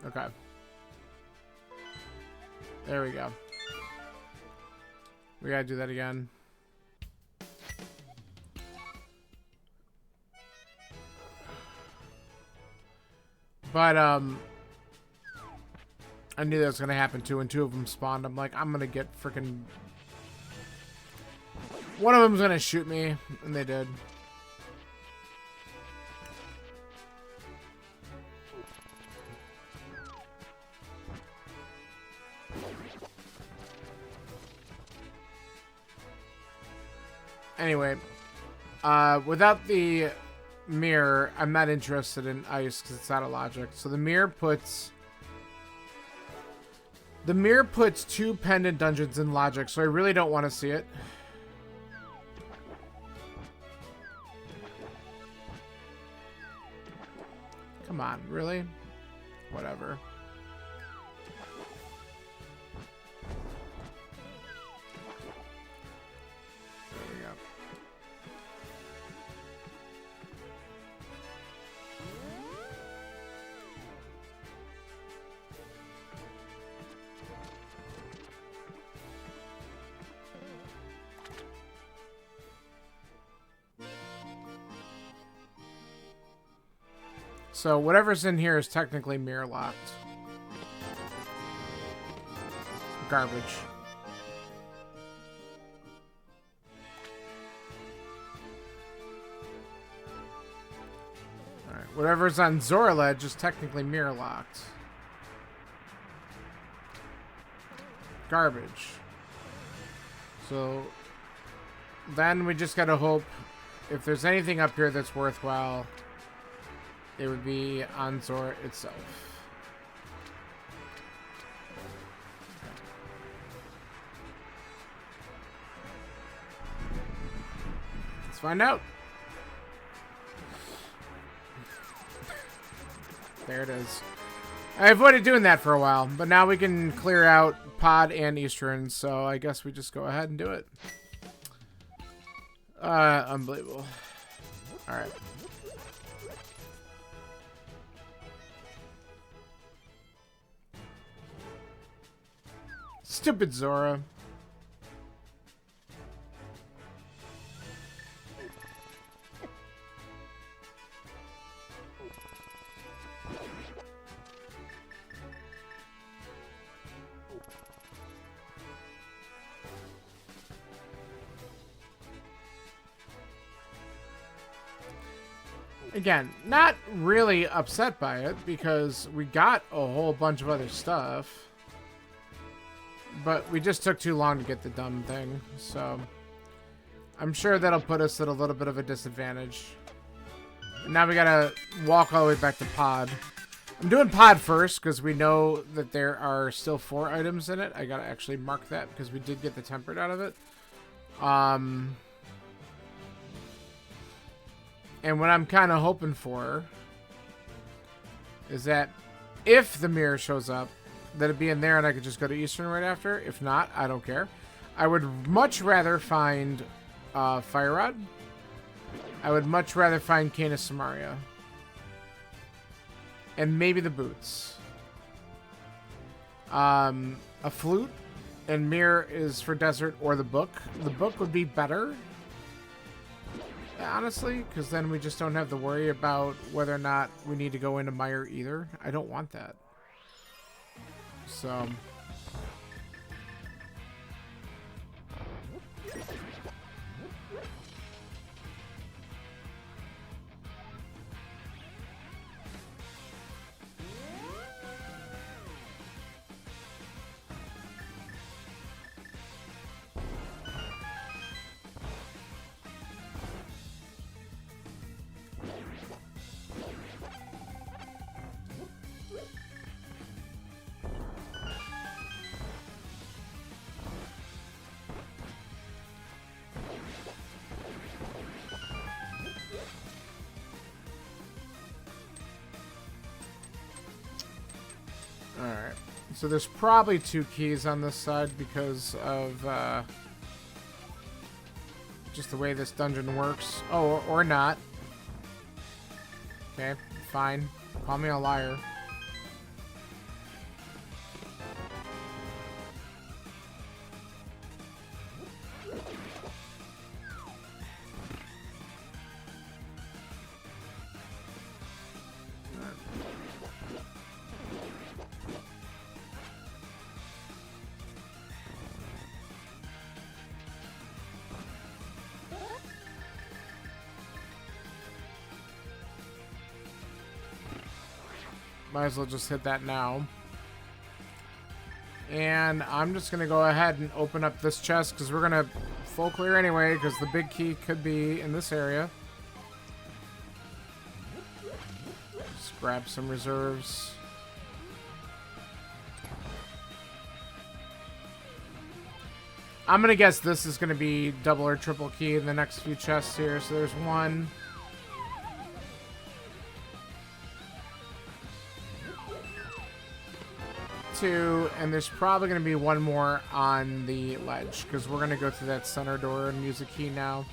Okay. There we go. We gotta do that again. But, I knew that was gonna happen too, and two of them spawned. I'm like, I'm gonna get freaking... one of them's gonna shoot me, and they did. Anyway, without the mirror, I'm not interested in Ice because it's out of logic. So the mirror puts... the mirror puts 2 pendant dungeons in logic, so I really don't want to see it. Come on, really? Whatever. There we go. So whatever's in here is technically mirror locked. Garbage. Alright, whatever's on Zora Ledge is technically mirror locked. Garbage. So then we just gotta hope if there's anything up here that's worthwhile, it would be on Zora itself. Let's find out. There it is. I avoided doing that for a while, but now we can clear out Pod and Eastern, so I guess we just go ahead and do it. Unbelievable. Alright. Stupid Zora. Again, not really upset by it because we got a whole bunch of other stuff. But we just took too long to get the dumb thing, so I'm sure that'll put us at a little bit of a disadvantage. Now we gotta walk all the way back to Pod. I'm doing Pod first because we know that there are still 4 items in it. I gotta actually mark that because we did get the tempered out of it. And what I'm kind of hoping for is that if the mirror shows up, that it'd be in there and I could just go to Eastern right after. If not, I don't care. I would much rather find Fire Rod. I would much rather find Canis Samaria. And maybe the boots. A flute and mirror is for desert or the book. The book would be better. Honestly, because then we just don't have to worry about whether or not we need to go into Mire either. I don't want that. So... Alright, so there's probably 2 keys on this side because of just the way this dungeon works. Oh, or not. Okay, fine. Call me a liar. Might as well just hit that now. And I'm just going to go ahead and open up this chest because we're going to full clear anyway because the big key could be in this area. Just grab some reserves. I'm going to guess this is going to be double or triple key in the next few chests here. So there's 1. 2, and there's probably going to be 1 more on the ledge because we're going to go through that center door and use a key now.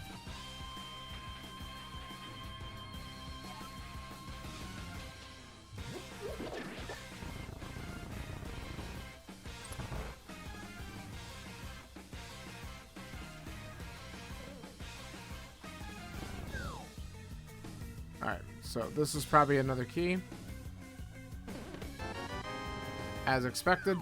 Alright, so this is probably another key. As expected.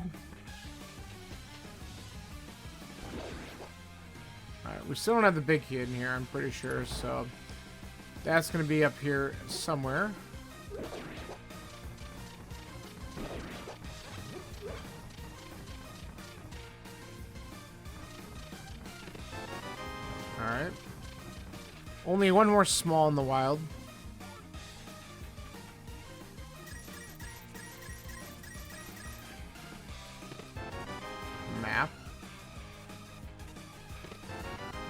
Alright, we still don't have the big key in here, I'm pretty sure, so that's going to be up here somewhere. Alright. Only 1 more small in the wild.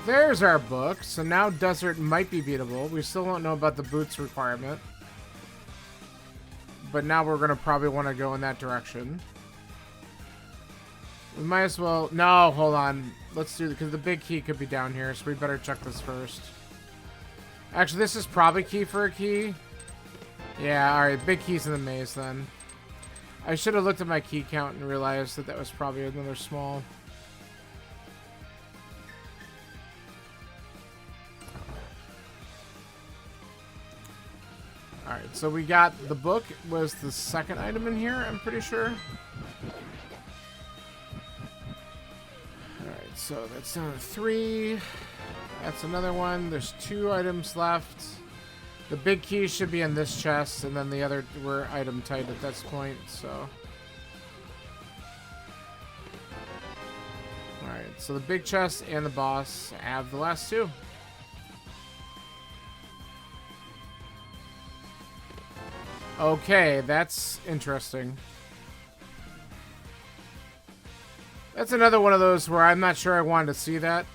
There's our book. So now desert might be beatable. We still don't know about the boots requirement. But now we're going to probably want to go in that direction. We might as well... No, hold on. Let's do it because the big key could be down here. So we better check this first. Actually, this is probably key for a key. Yeah, alright. Big key's in the maze, then. I should have looked at my key count and realized that that was probably another small. Alright, so we got the book was the second item in here, I'm pretty sure. Alright, so that's down to 3. That's another one. There's 2 items left. The big key should be in this chest, and then the other were item tight at this point, so. Alright, so the big chest and the boss have the last 2. Okay, that's interesting. That's another one of those where I'm not sure I wanted to see that.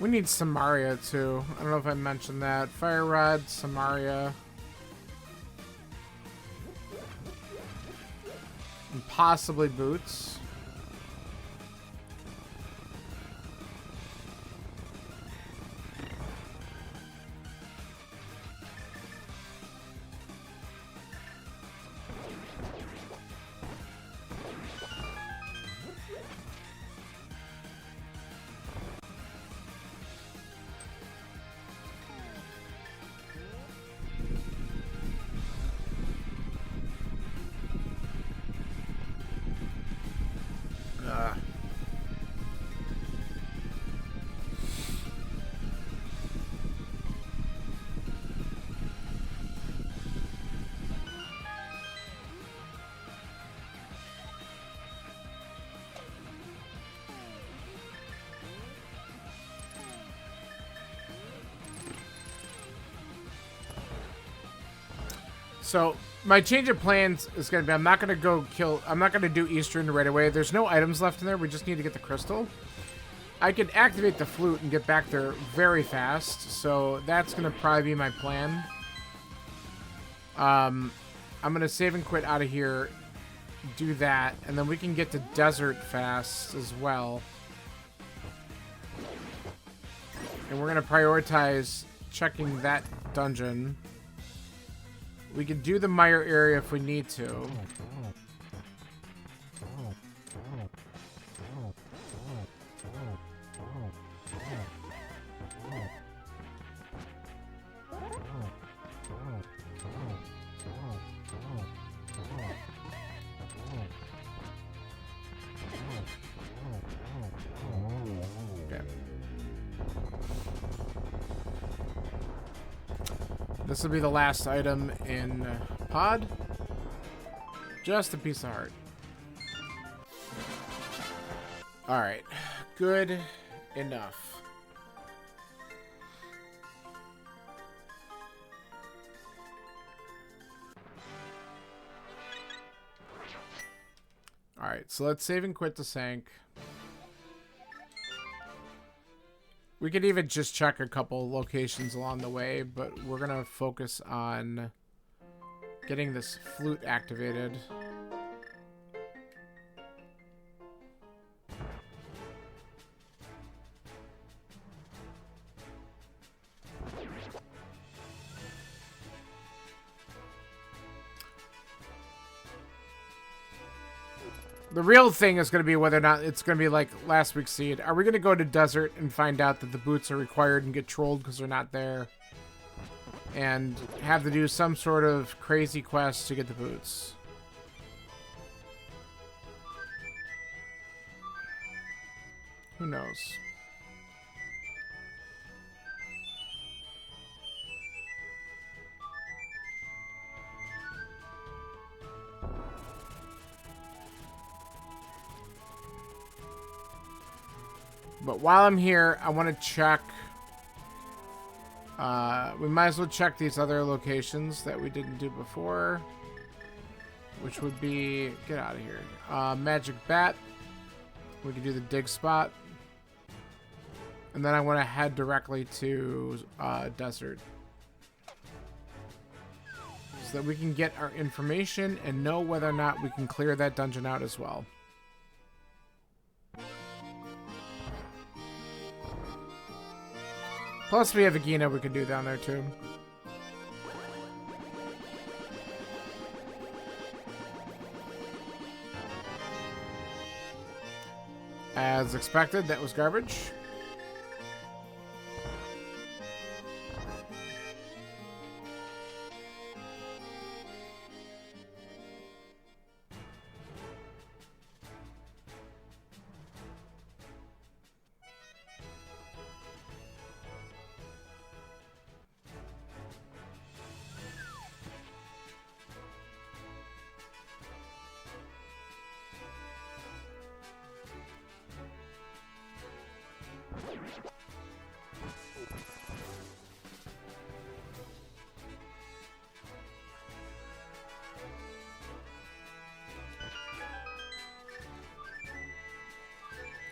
We need Samaria too. I don't know if I mentioned that. Fire Rod, Samaria. And possibly boots. So my change of plans is going to be, I'm not going to do Eastern right away. There's no items left in there. We just need to get the crystal. I could activate the flute and get back there very fast. So that's going to probably be my plan. I'm going to save and quit out of here. Do that. And then we can get to Desert fast as well. And we're going to prioritize checking that dungeon. We can do the mire area if we need to. Okay. This will be the last item in Pod. Just a piece of heart. Alright. Good enough. Alright, so let's save and quit the Sank. We could even just check a couple locations along the way, but we're going to focus on getting this flute activated. The real thing is going to be whether or not it's going to be like last week's seed. Are we going to go to Desert and find out that the boots are required and get trolled because they're not there? And have to do some sort of crazy quest to get the boots? Who knows? But while I'm here, I want to check We might as well check these other locations that we didn't do before. Which would be... Get out of here. Magic Bat. We can do the dig spot. And then I want to head directly to Desert. So that we can get our information and know whether or not we can clear that dungeon out as well. Plus we have a Gina we can do down there too. As expected, that was garbage.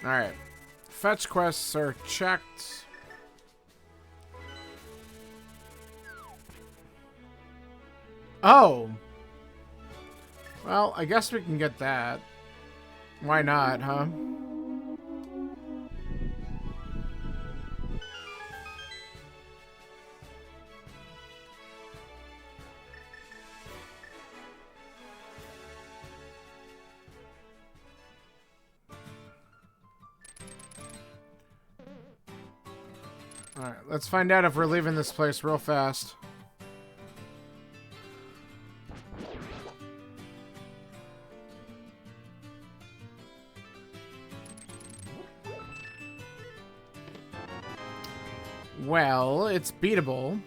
Alright. Fetch quests are checked. Oh! Well, I guess we can get that. Why not, huh? Alright, let's find out if we're leaving this place real fast. Well, it's beatable.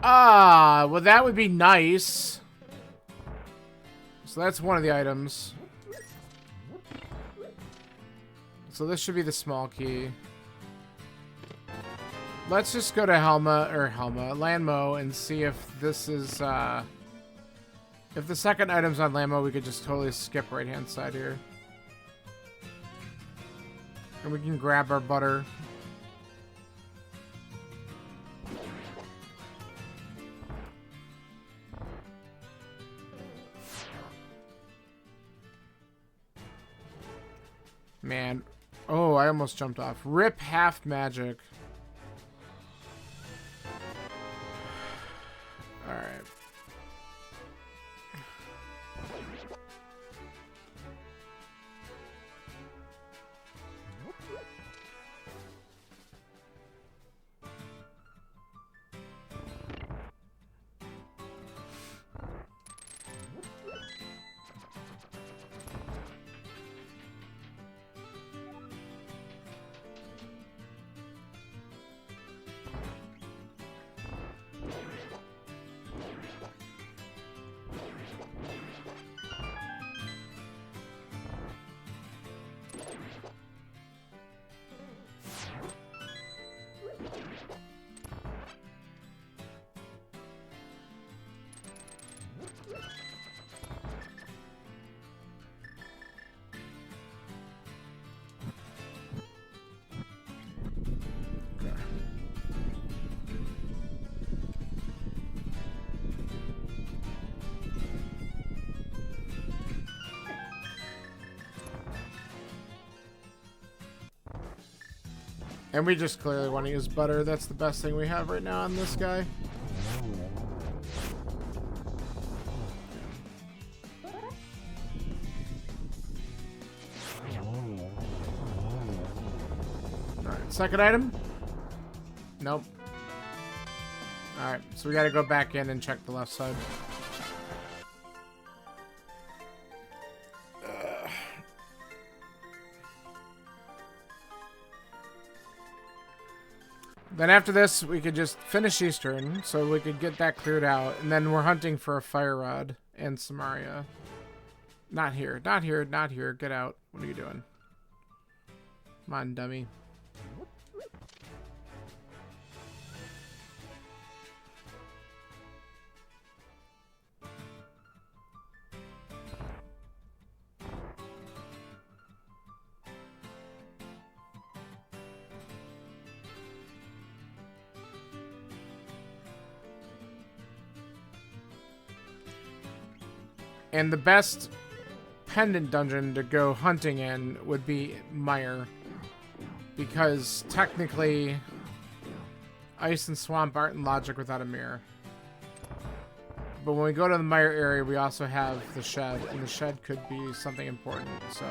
Ah, well that would be nice. So that's one of the items. So this should be the small key. Let's just go to Lanmo, and see if this is, if the second item's on Lanmo, we could just totally skip right-hand side here. And we can grab our butter. Man. Oh, I almost jumped off. Rip half magic. Alright. And we just clearly want to use butter. That's the best thing we have right now on this guy. Alright, second item? Nope. Alright, so we gotta go back in and check the left side. Then after this, we could just finish Eastern, so we could get that cleared out. And then we're hunting for a Fire Rod and Samaria. Not here, not here, not here. Get out. What are you doing? Come on, dummy. And the best pendant dungeon to go hunting in would be Mire. Because technically, Ice and Swamp aren't in Logic without a mirror. But when we go to the Mire area, we also have the shed. And the shed could be something important. So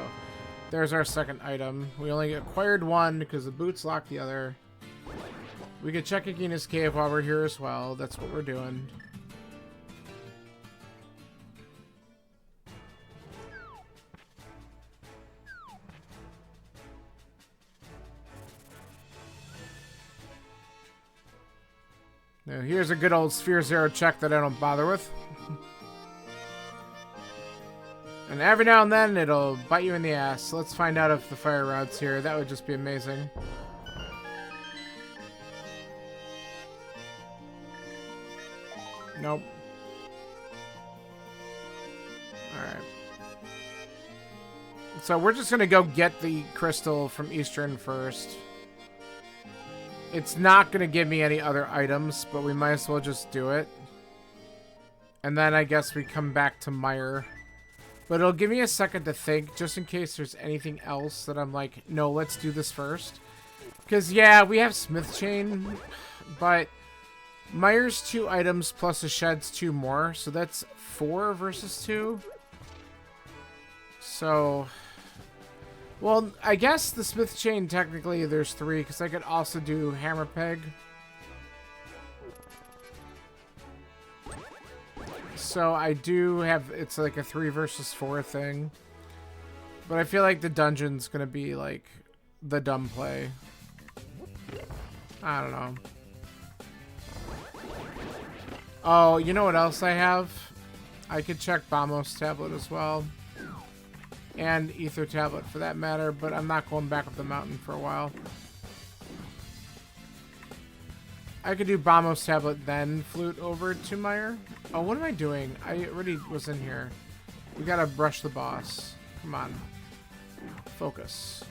there's our second item. We only acquired one because the boots lock the other. We could check Agina's cave while we're here as well. That's what we're doing. Now, here's a good old Sphere Zero check that I don't bother with. And every now and then, it'll bite you in the ass. So let's find out if the fire rod's here. That would just be amazing. Nope. Alright. So we're just gonna go get the crystal from Eastern first. It's not going to give me any other items, but we might as well just do it. And then I guess we come back to Mire. But it'll give me a second to think, just in case there's anything else that I'm like, no, let's do this first. Because, yeah, we have Smith Chain, but Mire's 2 items plus a shed's 2 more, so that's 4 versus 2. So... well, I guess the Smith Chain, technically, there's 3, because I could also do Hammer Peg. So I do have, it's like a 3 versus 4 thing. But I feel like the dungeon's going to be, like, the dumb play. I don't know. Oh, you know what else I have? I could check Bamos Tablet as well. And Ether Tablet for that matter, but I'm not going back up the mountain for a while. I could do Bamos Tablet, then flute over to Mire. Oh, what am I doing? I already was in here. We gotta brush the boss. Come on. Focus.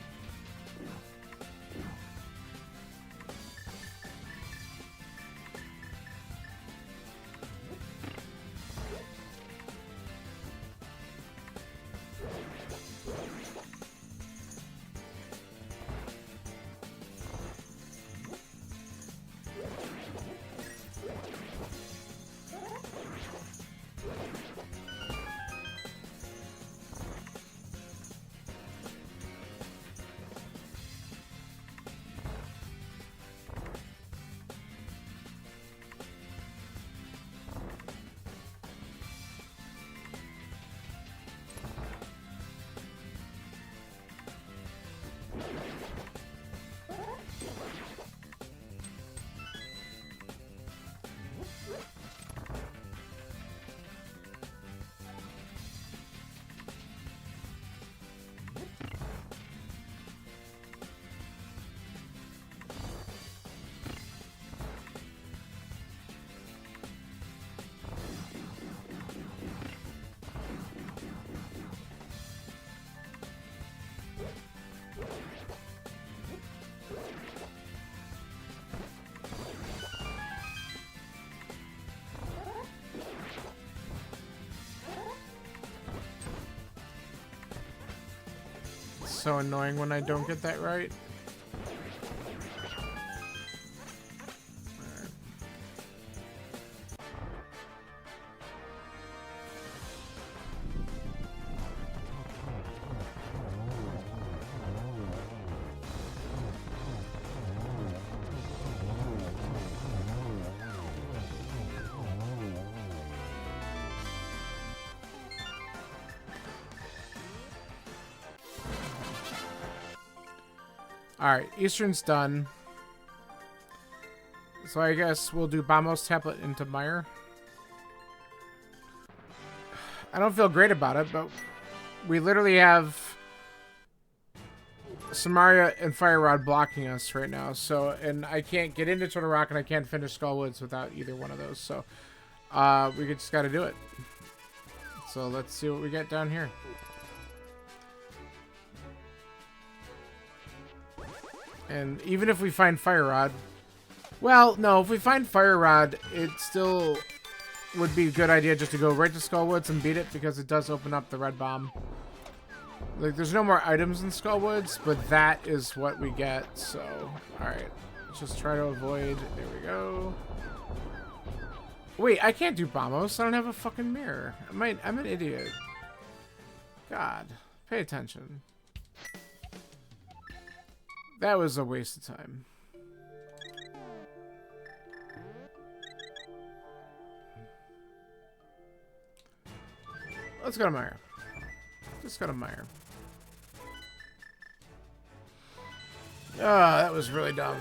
So annoying when I don't get that right. Alright, Eastern's done. So I guess we'll do Bamos Tablet into Mire. I don't feel great about it, but we literally have Samaria and Fire Rod blocking us right now. So, and I can't get into Turtle Rock and I can't finish Skull Woods without either one of those. So, we just got to do it. So let's see what we get down here. And even if we find Fire Rod, well, no, if we find Fire Rod, it still would be a good idea just to go right to Skull Woods and beat it because it does open up the red bomb. Like, there's no more items in Skull Woods, but that is what we get. So, alright. Let's just try to avoid. There we go. Wait, I can't do Bombos. I don't have a fucking mirror. I'm an idiot. God. Pay attention. That was a waste of time. Let's go to Meyer. Just go to Meyer. Ah, that was really dumb.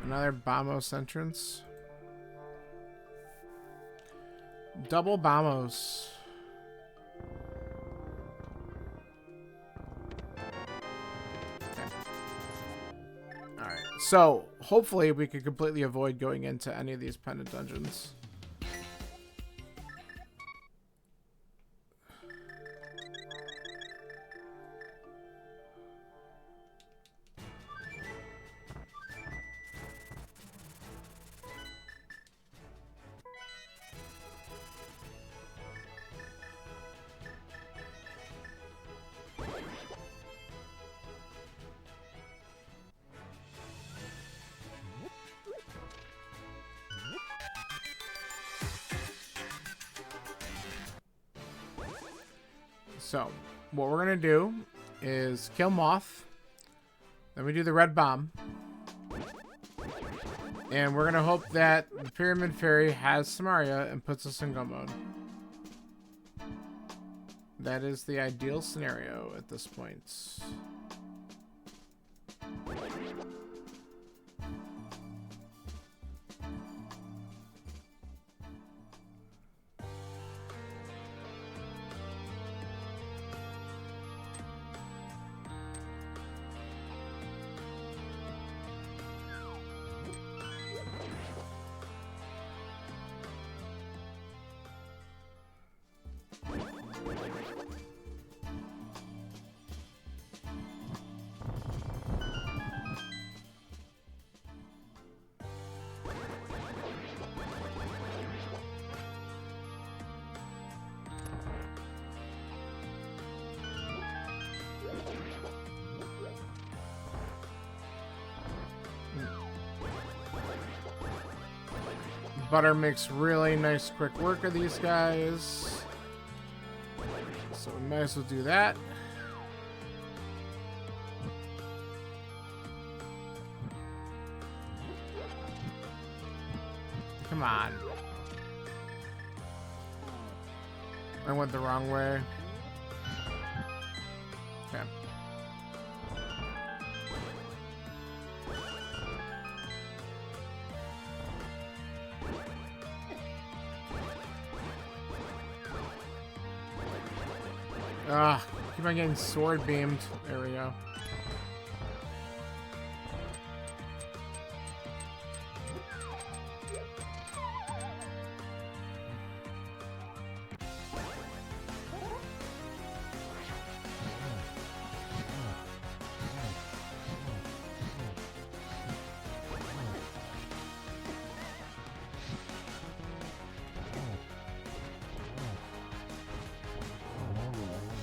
Another Bombos entrance. Double Bombos. Okay. Alright, so hopefully we can completely avoid going into any of these pendant dungeons. So, what we're going to do is kill Moth. Then we do the red bomb. And we're going to hope that the Pyramid Fairy has Samaria and puts us in go mode. That is the ideal scenario at this point. Butter makes really nice quick work of these guys. So we might as well do that. Come on. I went the wrong way. Okay. Keep on getting sword beamed. There we go.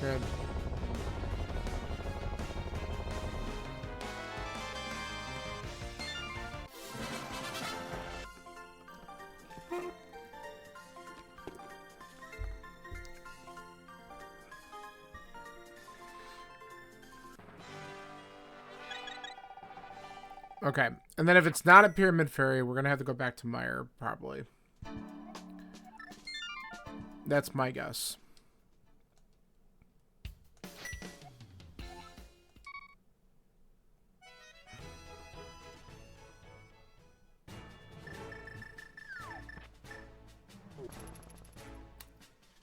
Good. Okay, and then if it's not a Pyramid Fairy, we're gonna have to go back to Meyer, probably. That's my guess.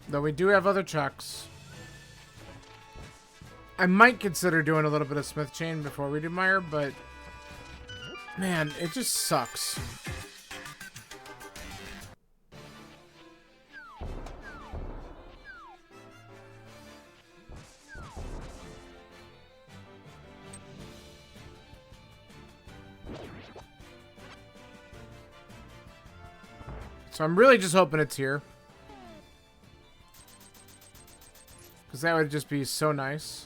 Though we do have other checks. I might consider doing a little bit of Smith Chain before we do Mire, but man, it just sucks. So I'm really just hoping it's here. Because that would just be so nice.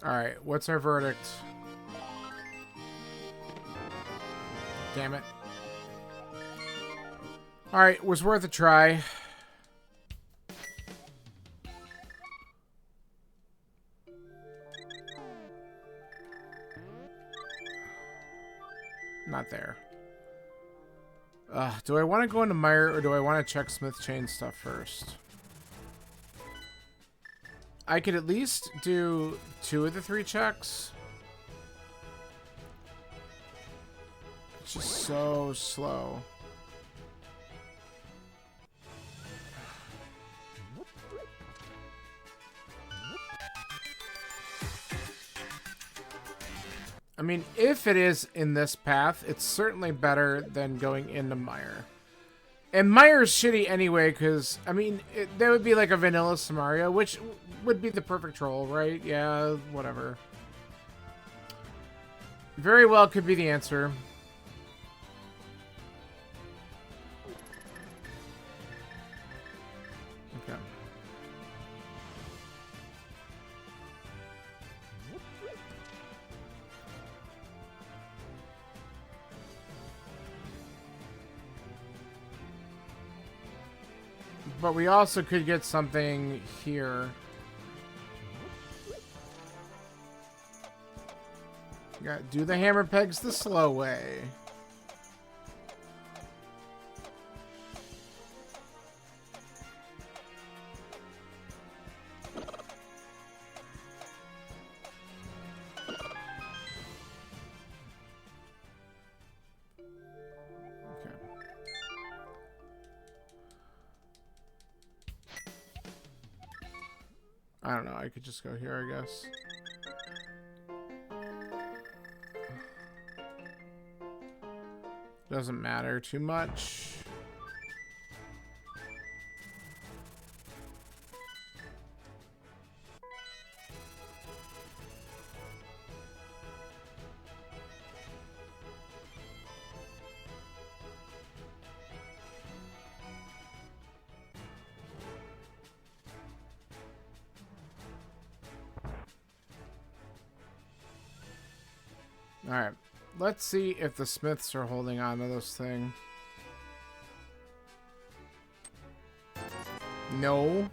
Alright, what's our verdict? Damn it. Alright, was worth a try. Not there. Do I want to go into Mire or do I want to check Smith Chain stuff first? I could at least do 2 of the 3 checks. It's just so slow. I mean, if it is in this path, it's certainly better than going into Mire. And Mire's shitty anyway, because, I mean, that would be like a vanilla Samaria, which would be the perfect troll, right? Yeah, whatever. Very well could be the answer. Okay. But we also could get something here. Gotta do the hammer pegs the slow way. I don't know, I could just go here, I guess. Doesn't matter too much. Alright, let's see if the Smiths are holding on to this thing. No.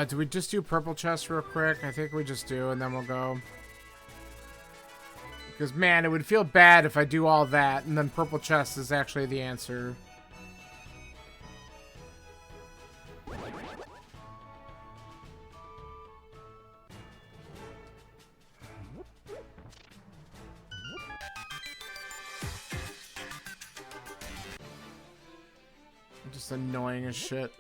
Do we just do purple chest real quick? I think we just do, and then we'll go. Because, man, it would feel bad if I do all that, and then purple chest is actually the answer. Just annoying as shit.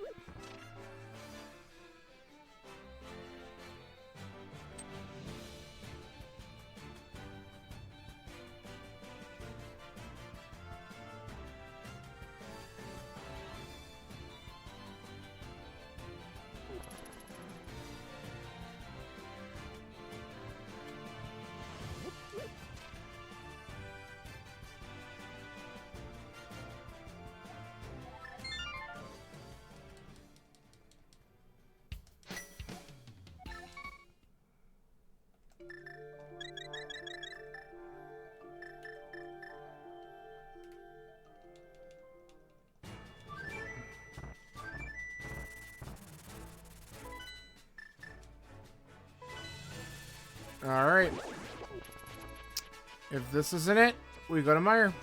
Alright. If this isn't it, we go to Meyer.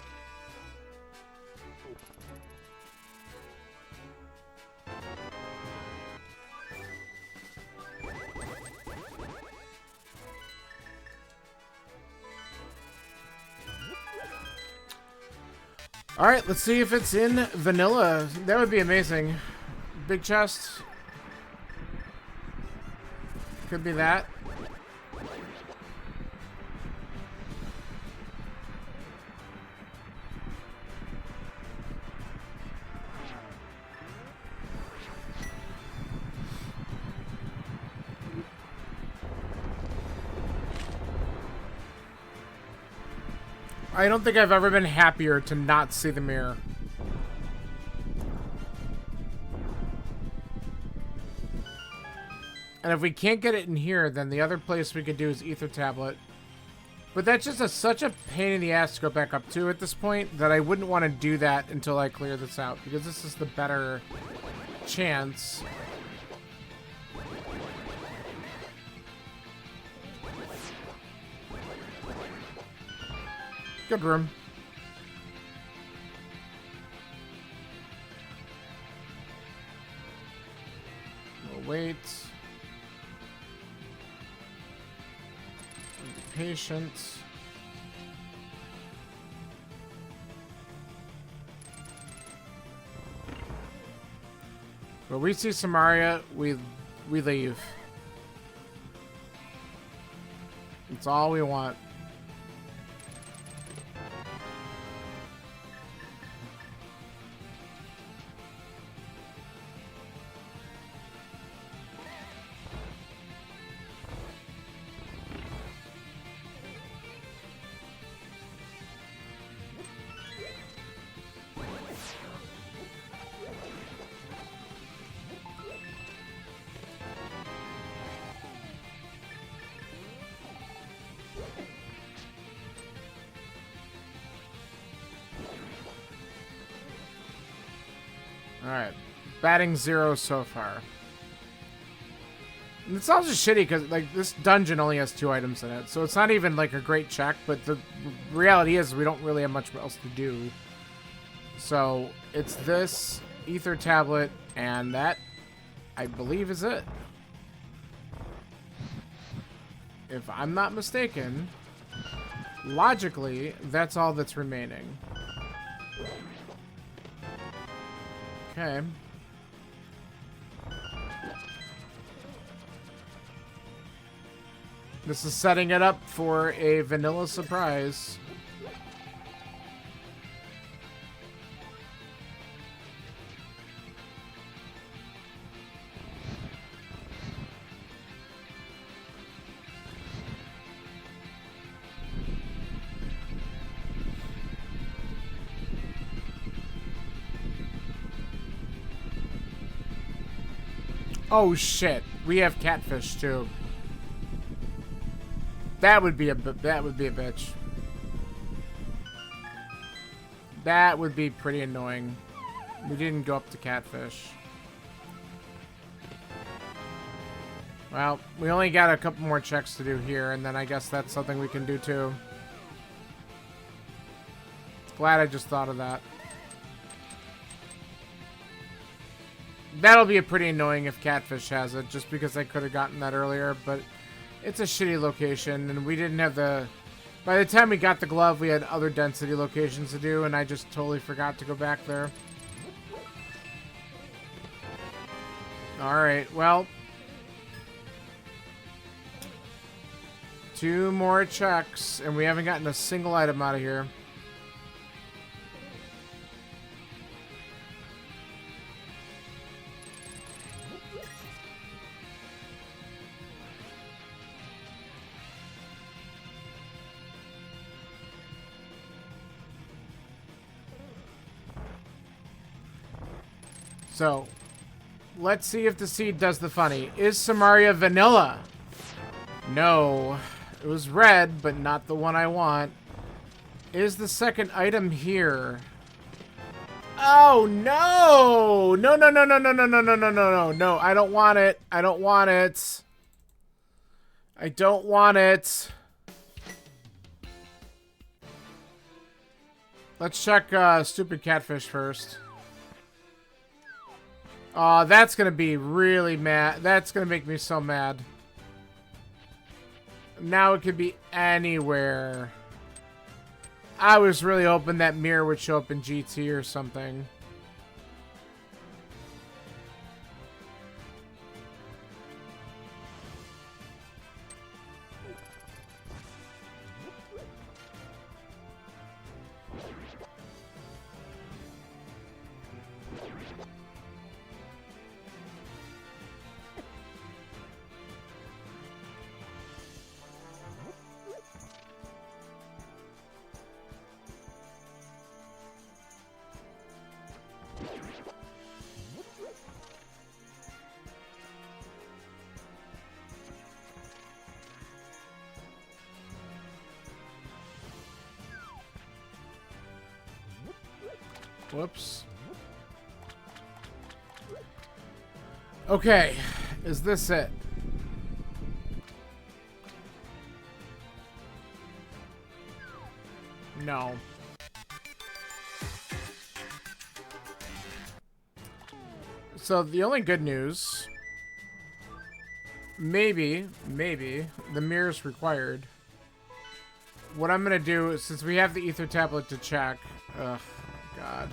Alright, let's see if it's in vanilla. That would be amazing. Big chest. Could be that. I don't think I've ever been happier to not see the mirror. And if we can't get it in here, then the other place we could do is Ether Tablet. But that's just such a pain in the ass to go back up to at this point that I wouldn't want to do that until I clear this out, because this is the better chance. Good room. We'll wait. Be patient. When we see Samaria, we leave. It's all we want. Alright. Batting 0 so far. And it's also shitty because, like, this dungeon only has 2 items in it. So it's not even, like, a great check. But the reality is we don't really have much else to do. So it's this, Ether Tablet, and that, I believe, is it. If I'm not mistaken, logically, that's all that's remaining. Okay. This is setting it up for a vanilla surprise. Oh shit, we have catfish too. That would be a bitch. That would be pretty annoying. We didn't go up to catfish. Well, we only got a couple more checks to do here, and then I guess that's something we can do too. Glad I just thought of that. That'll be pretty annoying if Catfish has it, just because I could have gotten that earlier, but it's a shitty location, and we didn't have the... By the time we got the glove, we had other density locations to do, and I just totally forgot to go back there. Alright, well... 2 more checks, and we haven't gotten a single item out of here. So, let's see if the seed does the funny. Is Samaria vanilla? No. It was red, but not the one I want. Is the second item here? Oh, no! No, no, no, no, no, no, no, no, no, no, no, no. I don't want it. I don't want it. I don't want it. Let's check stupid catfish first. Oh, that's gonna be really mad. That's gonna make me so mad. Now it could be anywhere. I was really hoping that mirror would show up in GT or something. Whoops. Okay, is this it? No. So the only good news, maybe, the mirror's required. What I'm gonna do is, since we have the ether tablet to check, ugh, God.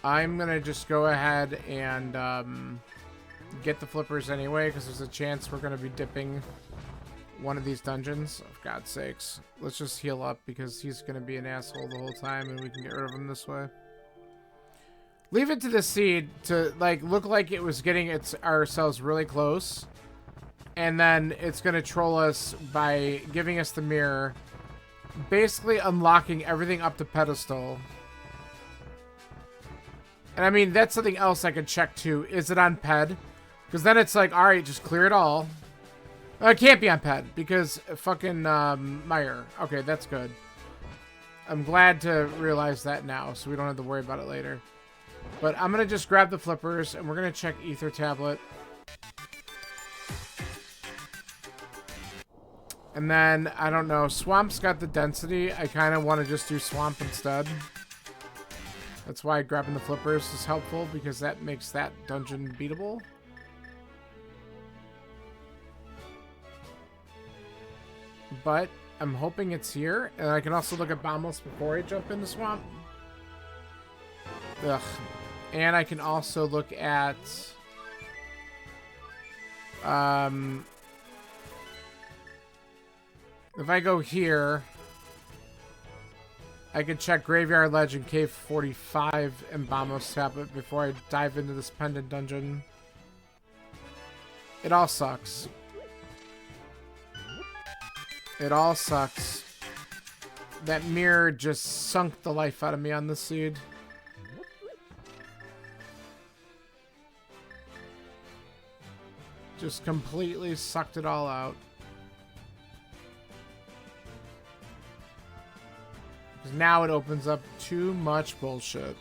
I'm gonna just go ahead and get the flippers anyway, because there's a chance we're gonna be dipping one of these dungeons. Oh, for God's sakes. Let's just heal up, because he's gonna be an asshole the whole time, and we can get rid of him this way. Leave it to the seed to, like, look like it was getting ourselves really close. And then it's gonna troll us by giving us the mirror. Basically unlocking everything up to pedestal. And I mean, that's something else I could check too. Is it on ped? Because then it's like, alright, just clear it all. It can't be on ped because fucking Meyer. Okay, that's good. I'm glad to realize that now, so we don't have to worry about it later. But I'm going to just grab the flippers, and we're going to check ether tablet. And then, I don't know, Swamp's got the density. I kind of want to just do Swamp instead. That's why grabbing the flippers is helpful, because that makes that dungeon beatable. But I'm hoping it's here. And I can also look at Bombos before I jump into Swamp. Ugh. And I can also look at if I go here, I can check Graveyard Legend Cave 45 and Bombos Tablet before I dive into this pendant dungeon. It all sucks. It all sucks. That mirror just sunk the life out of me on this seed. Just completely sucked it all out. Because now it opens up too much bullshit.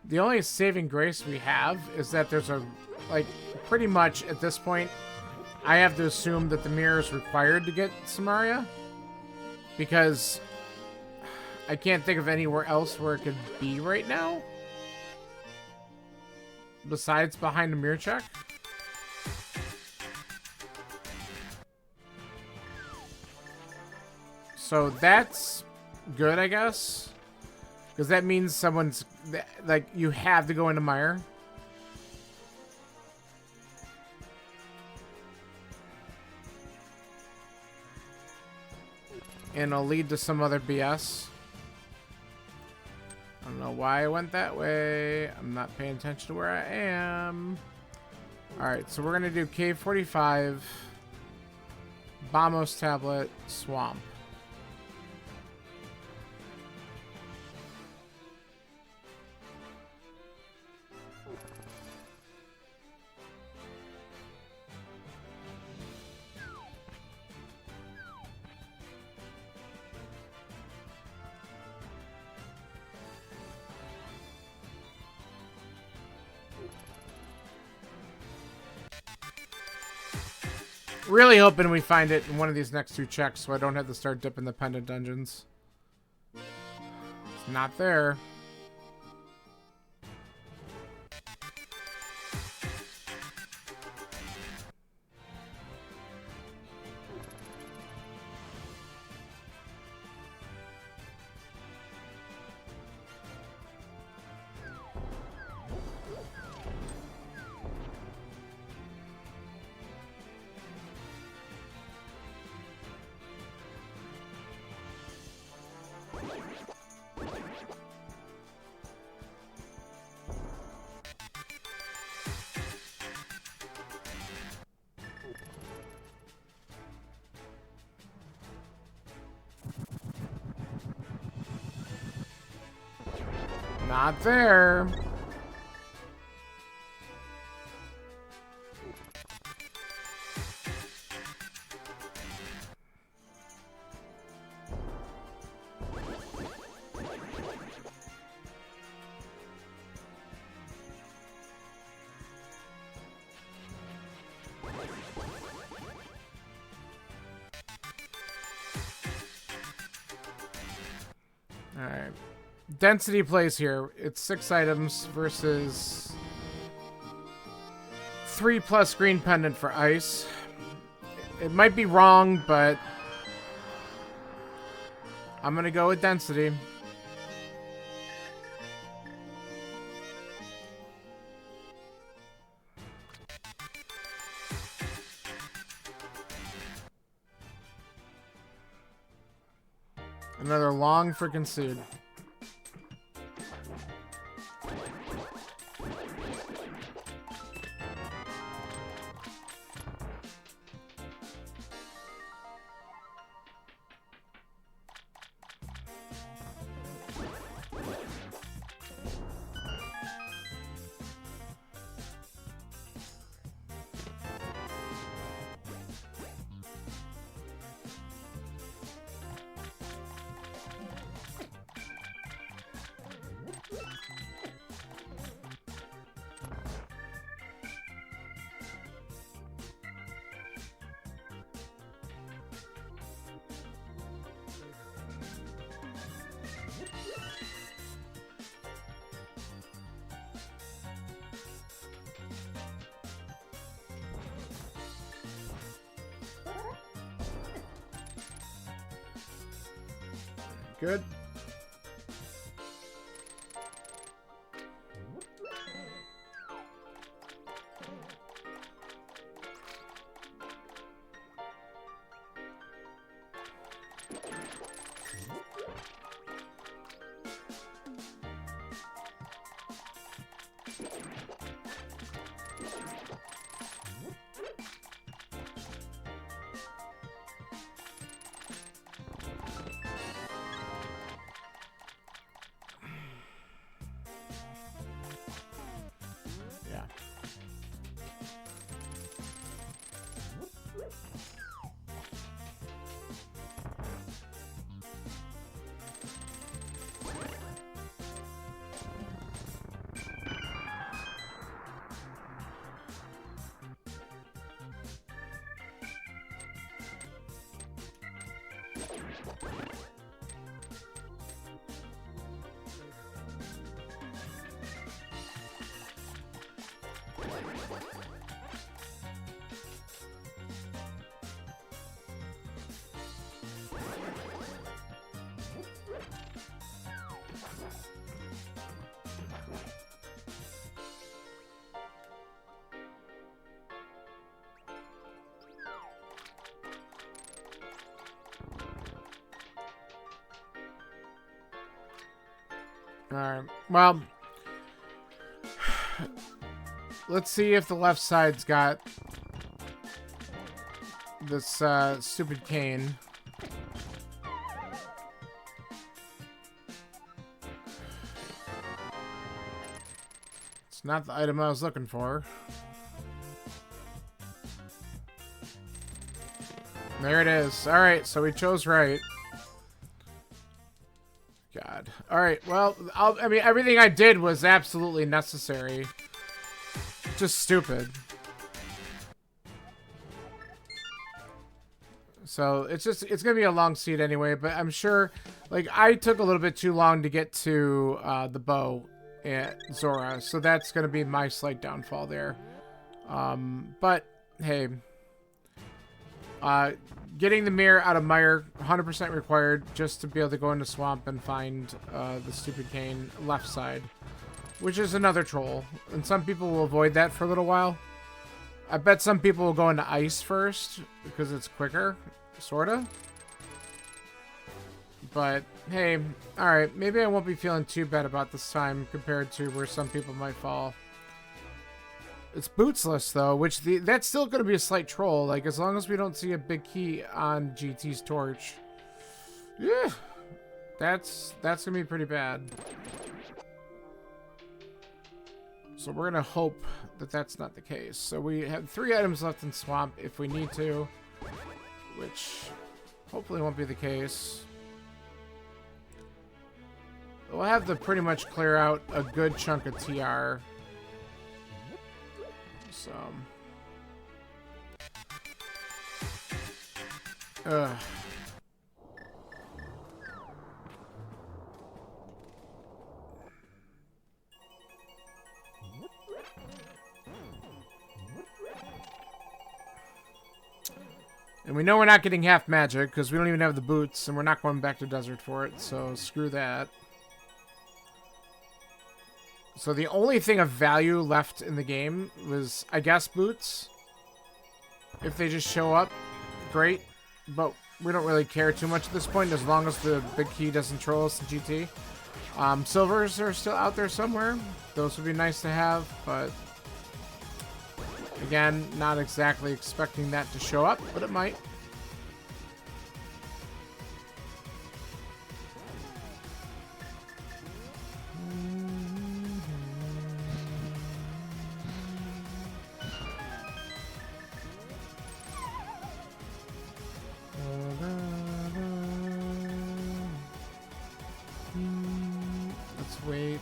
The only saving grace we have is that there's a, like, pretty much at this point, I have to assume that the mirror is required to get Samaria. Because I can't think of anywhere else where it could be right now. Besides behind the mirror check. So that's good, I guess. Because that means someone's, like, you have to go into Mire. And it'll lead to some other BS. I don't know why I went that way. I'm not paying attention to where I am. Alright, so we're going to do Cave 45. Bombos tablet, swamp. Really hoping we find it in one of these next two checks so I don't have to start dipping the pendant dungeons. It's not there. Not there. All right. Density plays here. It's 6 items versus 3+ green pendant for ice. It might be wrong, but I'm gonna go with density. Another long freaking seed. Good. Alright, well, let's see if the left side's got this stupid cane. It's not the item I was looking for. There it is. Alright, so we chose right. God. Alright, well, I mean, everything I did was absolutely necessary. Just stupid. So, it's gonna be a long seed anyway, but I'm sure, like, I took a little bit too long to get to, the bow at Zora, so that's gonna be my slight downfall there. But, hey. Getting the mirror out of Mire, 100% required just to be able to go into Swamp and find the stupid cane left side, which is another troll. And some people will avoid that for a little while. I bet some people will go into Ice first because it's quicker, sorta. But, hey, alright, maybe I won't be feeling too bad about this time compared to where some people might fall. It's bootsless, though, which that's still going to be a slight troll. Like, as long as we don't see a big key on GT's torch. Yeah, that's going to be pretty bad. So we're going to hope that that's not the case. So we have 3 items left in Swamp if we need to, which hopefully won't be the case. We'll have to pretty much clear out a good chunk of TR. So, and we know we're not getting half magic because we don't even have the boots, and we're not going back to desert for it, so screw that. So the only thing of value left in the game was, I guess, boots. If they just show up, great. But we don't really care too much at this point, as long as the big key doesn't troll us in GT. Silvers are still out there somewhere. Those would be nice to have, but again, not exactly expecting that to show up, but it might. Wait.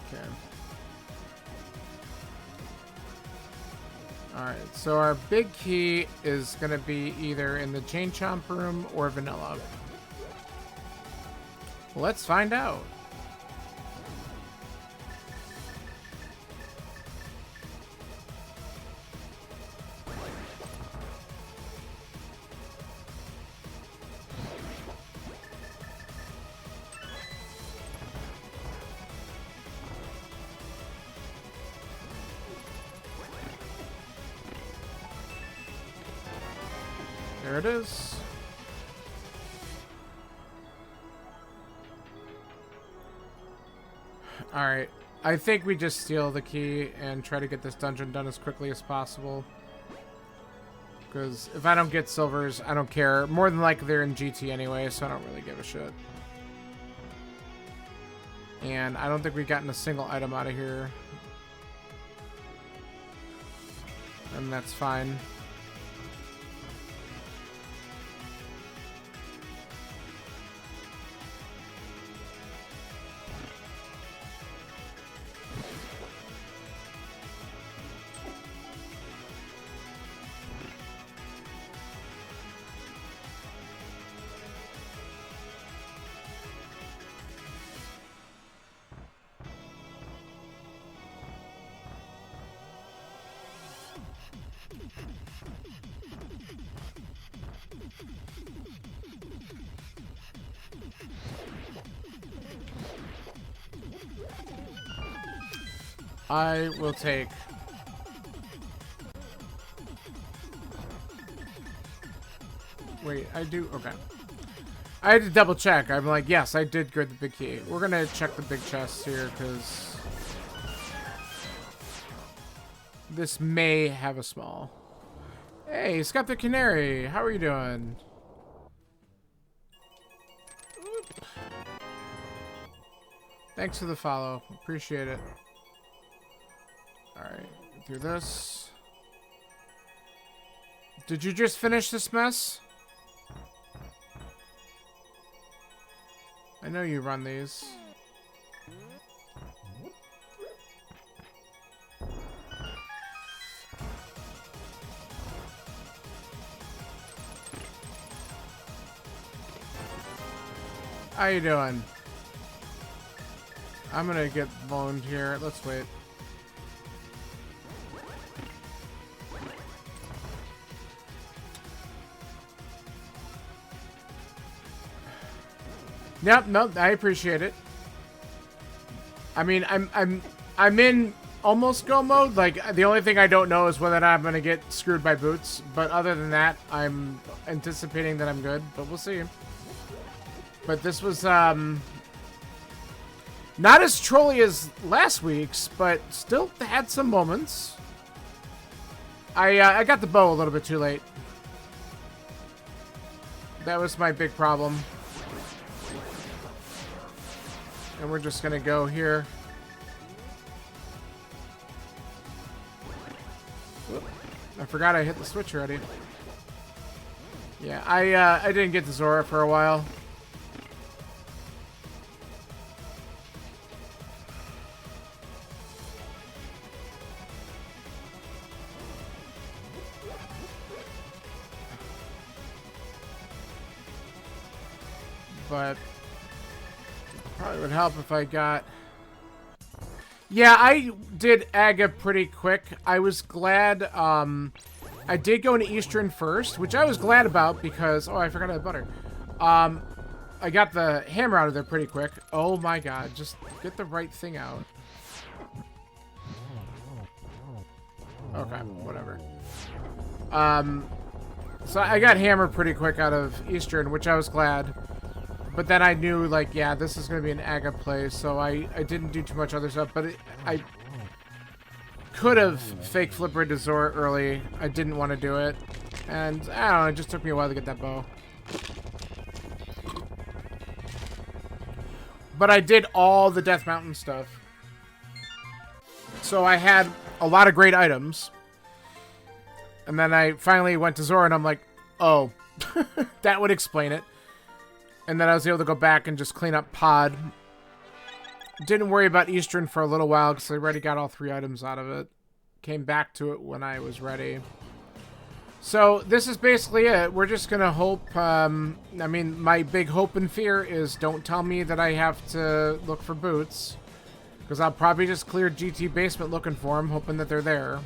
Okay. Alright, so our big key is going to be either in the Chain Chomp room or Vanilla. Let's find out. There it is. Alright. I think we just steal the key and try to get this dungeon done as quickly as possible. Because if I don't get silvers, I don't care. More than likely they're in GT anyway, so I don't really give a shit. And I don't think we've gotten a single item out of here. And that's fine. I will take... Wait, I do... Okay. I had to double check. I'm like, yes, I did grab the big key. We're gonna check the big chest here, because this may have a small. Hey, Scott the Canary, how are you doing? Oop. Thanks for the follow. Appreciate it. Alright, through this. Did you just finish this mess? I know you run these. How you doing? I'm gonna get boned here. Let's wait. Yep, no, I appreciate it. I mean, I'm in almost go mode. Like, the only thing I don't know is whether or not I'm gonna get screwed by boots. But other than that, I'm anticipating that I'm good. But we'll see. But this was not as trolly as last week's, but still had some moments. I got the bow a little bit too late. That was my big problem. And we're just gonna go here. Whoop. I forgot I hit the switch already. Yeah, I didn't get to Zora for a while. But probably would help if I got... Yeah, I did Aga pretty quick. I was glad, I did go into Eastern first, which I was glad about because... Oh, I forgot I had butter. I got the hammer out of there pretty quick. Oh my god, just get the right thing out. Okay, whatever. So I got hammer pretty quick out of Eastern, which I was glad. But then I knew, like, yeah, this is going to be an Aga play, so I didn't do too much other stuff. But I could have fake flipper into Zora early. I didn't want to do it. And, I don't know, it just took me a while to get that bow. But I did all the Death Mountain stuff. So I had a lot of great items. And then I finally went to Zora, and I'm like, oh, that would explain it. And then I was able to go back and just clean up Pod. Didn't worry about Eastern for a little while because I already got all 3 items out of it. Came back to it when I was ready. So this is basically it. We're just going to hope. I mean, my big hope and fear is don't tell me that I have to look for boots. Because I'll probably just clear GT basement looking for them, hoping that they're there.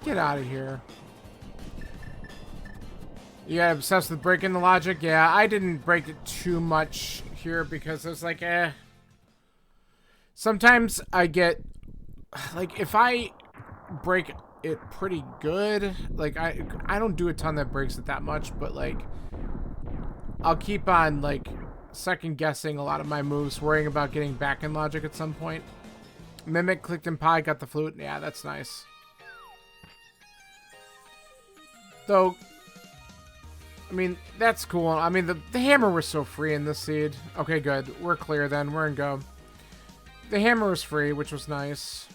Get out of here. You got obsessed with breaking the logic? Yeah, I didn't break it too much here because I was like, eh. Sometimes I get, like, if I break it pretty good, like, I don't do a ton that breaks it that much, but, like, I'll keep on, like, second guessing a lot of my moves, worrying about getting back in logic at some point. Mimic, clicked in pie, got the flute. Yeah, that's nice. Though, I mean, that's cool. I mean, the hammer was so free in this seed. Okay, good. We're clear then. We're in go. The hammer was free, which was nice.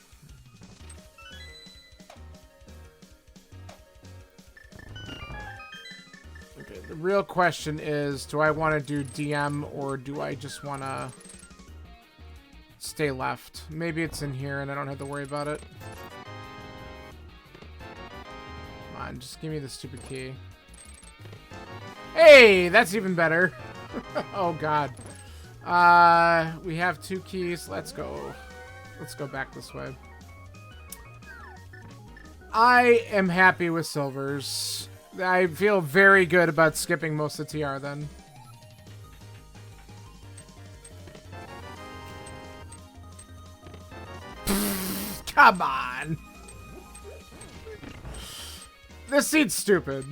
Okay, the real question is, do I want to do DM or do I just want to stay left? Maybe it's in here and I don't have to worry about it. Come on, just give me the stupid key. Hey, that's even better. Oh, God. We have 2 keys. Let's go. Let's go back this way. I am happy with silvers. I feel very good about skipping most of TR then. Come on. This seed's stupid.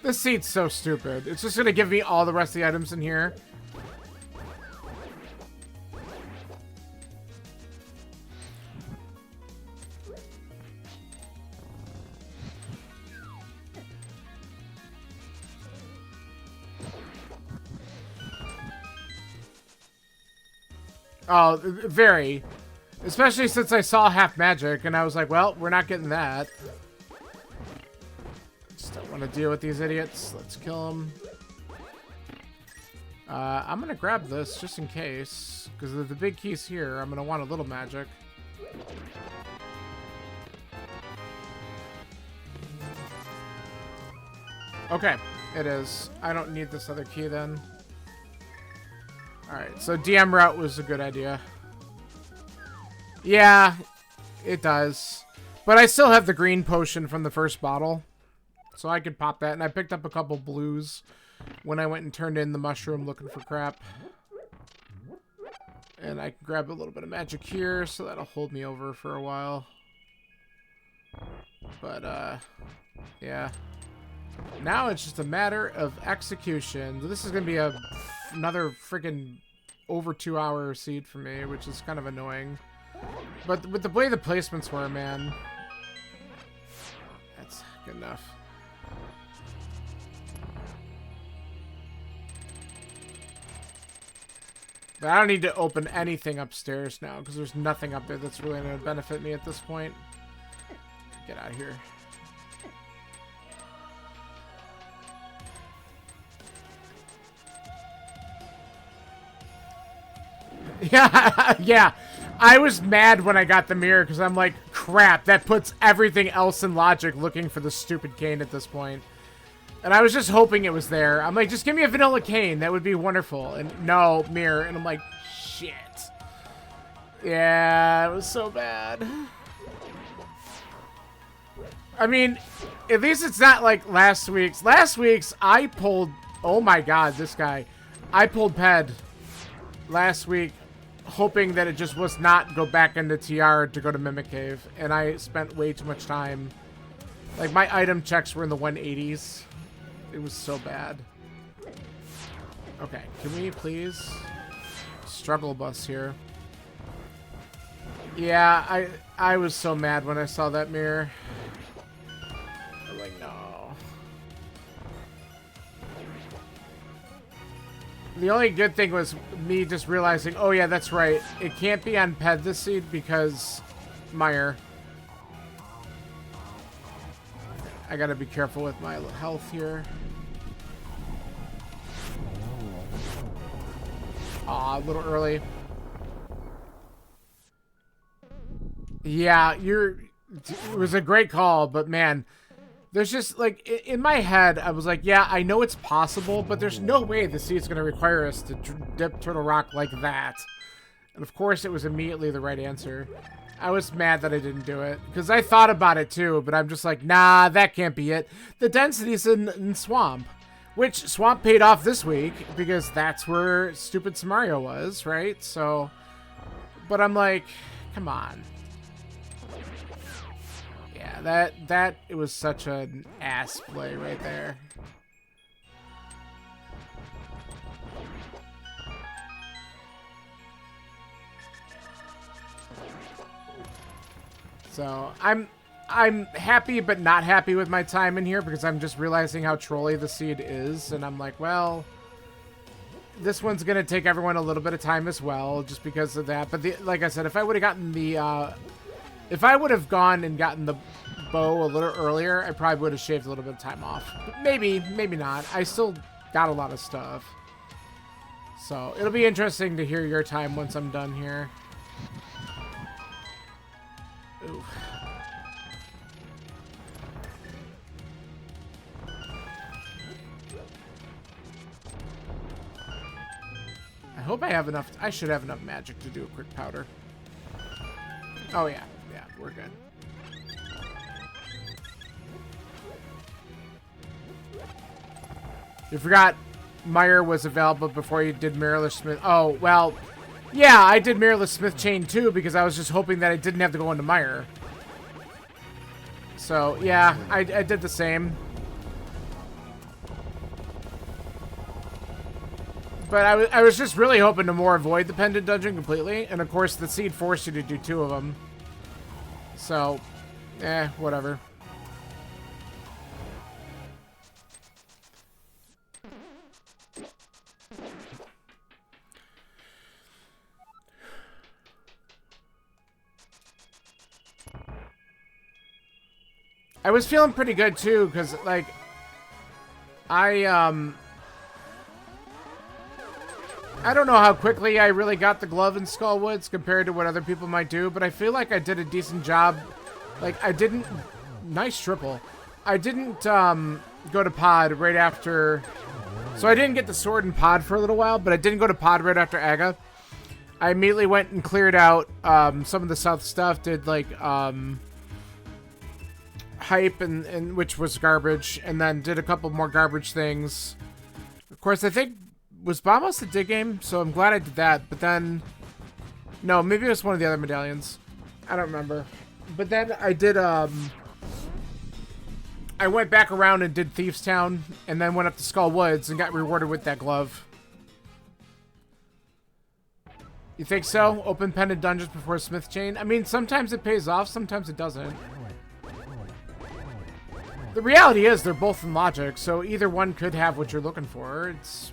This seed's so stupid. It's just gonna give me all the rest of the items in here. Oh, very. Especially since I saw half magic and I was like, well, we're not getting that. Just don't want to deal with these idiots. Let's kill them. I'm going to grab this just in case. Because the big key's here. I'm going to want a little magic. Okay, it is. I don't need this other key then. Alright, so DM route was a good idea. Yeah, it does. But I still have the green potion from the first bottle. So I could pop that. And I picked up a couple blues when I went and turned in the mushroom looking for crap. And I can grab a little bit of magic here, so that'll hold me over for a while. But, yeah. Now it's just a matter of execution. This is going to be another freaking over 2-hour seed for me, which is kind of annoying. But with the way the placements were, man, that's good enough. But I don't need to open anything upstairs now, because there's nothing up there that's really going to benefit me at this point. Get out of here. Yeah, yeah. I was mad when I got the mirror because I'm like, crap, that puts everything else in logic looking for the stupid cane at this point. And I was just hoping it was there. I'm like, just give me a vanilla cane. That would be wonderful. And no, mirror. And I'm like, shit. Yeah, it was so bad. I mean, at least it's not like last week's. Last week's, I pulled, oh my god, this guy. I pulled Ped last week, hoping that it just was not go back into TR to go to Mimic Cave, and I spent way too much time. Like, my item checks were in the 180s. It was so bad. Okay, can we please struggle bus here? Yeah, I was so mad when I saw that mirror. I'm like, no. The only good thing was me just realizing, oh yeah, that's right. It can't be on Ped this seed because Meyer. I gotta be careful with my health here. Aw, a little early. Yeah, it was a great call, but man, there's just, like, in my head, I was like, yeah, I know it's possible, but there's no way the seed's going to require us to dip Turtle Rock like that. And of course, it was immediately the right answer. I was mad that I didn't do it, because I thought about it too, but I'm just like, nah, that can't be it. The density's in Swamp, which Swamp paid off this week, because that's where stupid Samario was, right? So, but I'm like, come on. Yeah, it was such an ass play right there. So I'm happy but not happy with my time in here because I'm just realizing how trolly the seed is, and I'm like, well, this one's gonna take everyone a little bit of time as well, just because of that. But like I said, if I would have gotten the if I would have gone and gotten the bow a little earlier, I probably would have shaved a little bit of time off. Maybe, maybe not. I still got a lot of stuff. So, it'll be interesting to hear your time once I'm done here. Ooh. I hope I have enough. I should have enough magic to do a quick powder. Oh, yeah. Yeah, we're good. You forgot Meyer was available before you did Mirrorless Smith. Oh, well, yeah, I did Mirrorless Smith Chain too because I was just hoping that I didn't have to go into Meyer. So, yeah, I did the same. But I was just really hoping to more avoid the Pendant Dungeon completely. And, of course, the Seed forced you to do 2 of them. So, whatever. I was feeling pretty good too, because like I don't know how quickly I really got the glove in Skullwoods compared to what other people might do, but I feel like I did a decent job. Like I didn't nice triple. I didn't go to pod right after, so I didn't get the sword and pod for a little while, but I didn't go to pod right after Aga. I immediately went and cleared out some of the south stuff, did like hype and which was garbage, and then did a couple more garbage things. Of course, I think was Bombos the dig game, so I'm glad I did that. But then, no, maybe it was one of the other medallions. I don't remember. But then I did I went back around and did Thieves Town, and then went up to Skull Woods and got rewarded with that glove. You think so? Open Pendant Dungeons before Smith Chain? I mean, sometimes it pays off, sometimes it doesn't. The reality is they're both in logic, so either one could have what you're looking for. It's...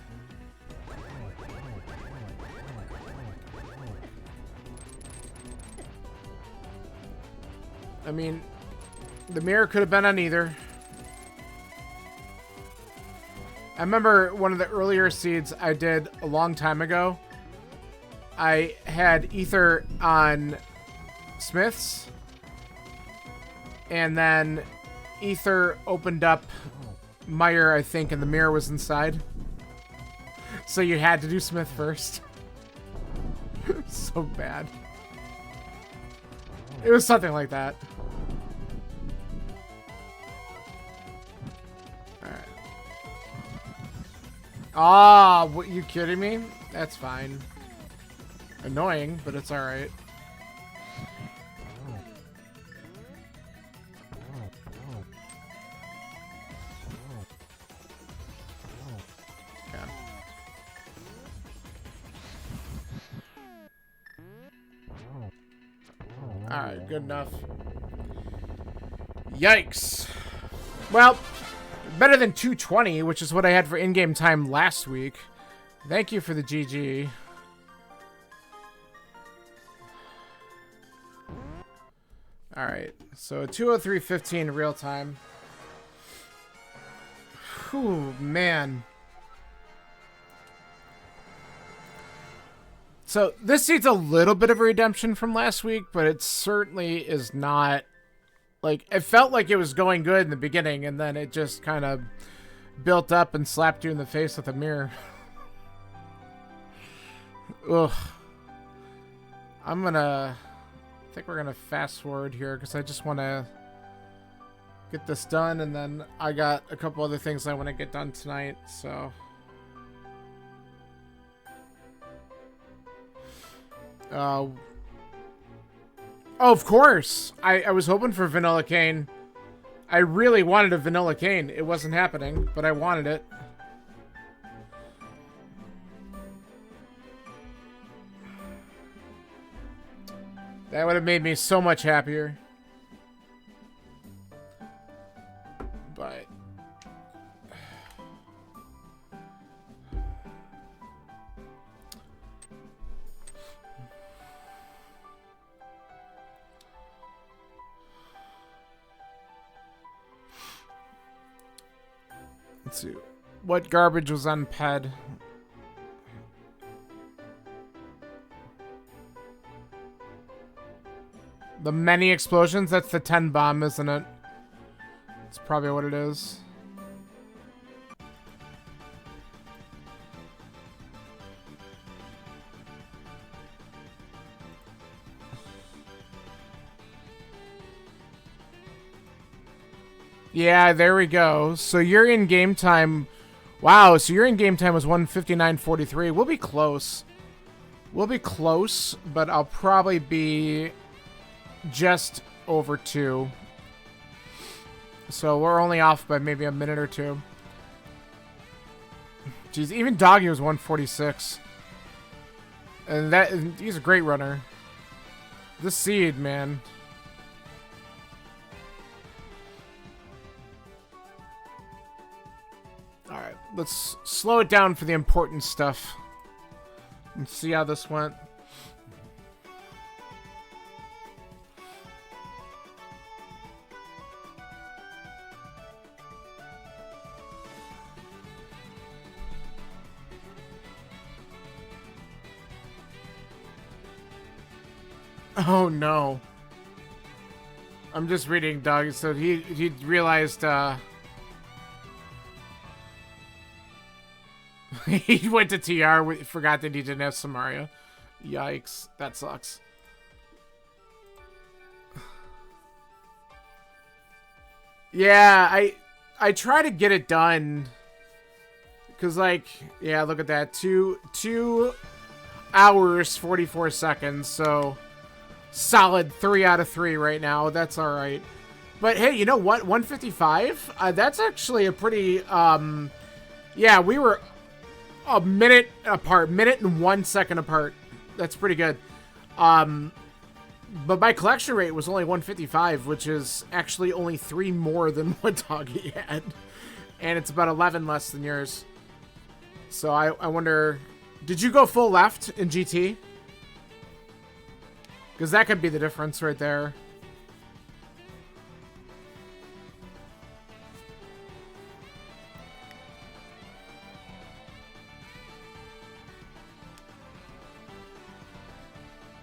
I mean, the mirror could have been on either. I remember one of the earlier seeds I did a long time ago. I had Ether on Smiths, and then Ether opened up Meyer, I think, and the mirror was inside. So you had to do Smith first. So bad. It was something like that. Alright. Ah, what, you kidding me? That's fine. Annoying, but it's alright. Alright, good enough. Yikes. Well, better than 220, which is what I had for in-game time last week. Thank you for the GG. Alright, so 203.15 real time. Whew, man. So this seed's a little bit of a redemption from last week, but it certainly is not. Like, it felt like it was going good in the beginning, and then it just kind of built up and slapped you in the face with a mirror. Ugh. I think we're gonna fast forward here because I just want to get this done, and then I got a couple other things I want to get done tonight, so. Oh, of course. I was hoping for Vanilla Cane. I really wanted a Vanilla Cane. It wasn't happening, but I wanted it. That would have made me so much happier. But... let's see. What garbage was on Ped? The many explosions? That's the 10 bomb, isn't it? That's probably what it is. Yeah, there we go. So you're in game time Wow, so your in-game time was 1:59:43. We'll be close. We'll be close, but I'll probably be just over 2. So we're only off by maybe a minute or 2. Jeez, even Doggy was 1:46. And he's a great runner. The seed, man. Alright, let's slow it down for the important stuff. And see how this went. Oh no. I'm just reading Doug, so he realized he went to TR, forgot that he didn't have Samaria. Yikes, that sucks. Yeah, I try to get it done. Cause like, yeah, look at that. 2 hours 44 seconds, so solid 3 out of 3 right now. That's all right. But hey, you know what? 155. That's actually a pretty. Yeah, we were a minute apart, minute and 1 second apart. That's pretty good. But my collection rate was only 155, which is actually only 3 more than what Doggy had, and it's about 11 less than yours. So I wonder, did you go full left in GT? Because that could be the difference right there.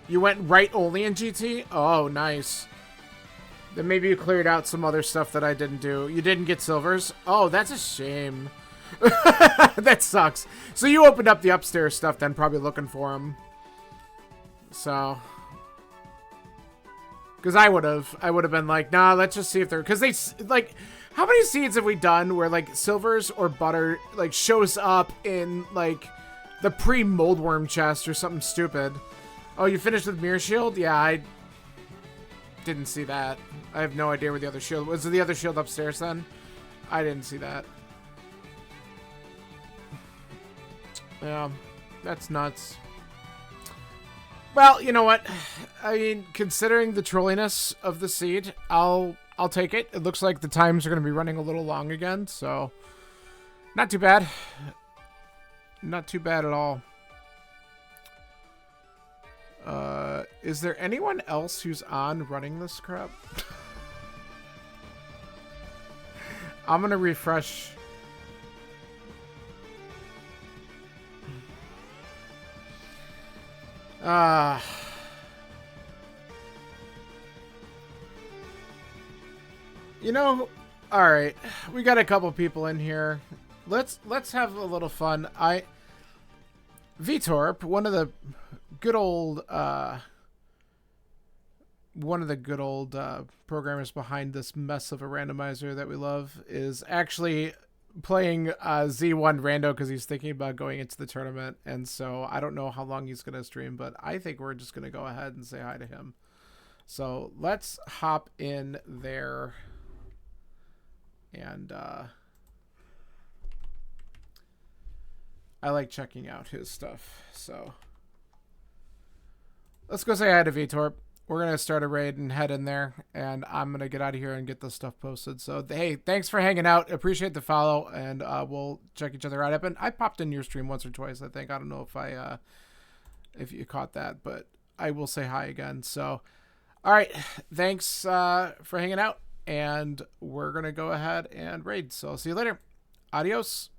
You went right only in GT? Oh, nice. Then maybe you cleared out some other stuff that I didn't do. You didn't get silvers? Oh, that's a shame. That sucks. So you opened up the upstairs stuff then, probably looking for them. So... Because I would have been like, nah, let's just see if they're... Because they, like, how many seeds have we done where, like, silvers or butter, like, shows up in, like, the pre-moldworm chest or something stupid? Oh, you finished with Mirror Shield? Yeah, I didn't see that. I have no idea where the other shield... Was the other shield upstairs then? I didn't see that. Yeah, that's nuts. Well, you know what? I mean, considering the trolliness of the seed, I'll take it. It looks like the times are going to be running a little long again, so not too bad. Not too bad at all. Is there anyone else who's on running this crap? I'm going to refresh. You know, all right, we got a couple people in here. Let's have a little fun. Vtorp, one of the good old programmers behind this mess of a randomizer that we love, is actually playing Z1 Rando because he's thinking about going into the tournament, and so I don't know how long he's gonna stream, but I think we're just gonna go ahead and say hi to him. So let's hop in there, and I like checking out his stuff, so let's go say hi to Vtorp. We're going to start a raid and head in there, and I'm going to get out of here and get this stuff posted. So, hey, thanks for hanging out. Appreciate the follow, and we'll check each other out. I popped in your stream once or twice, I think. I don't know if you caught that, but I will say hi again. So, all right, thanks for hanging out, and we're going to go ahead and raid. So, I'll see you later. Adios.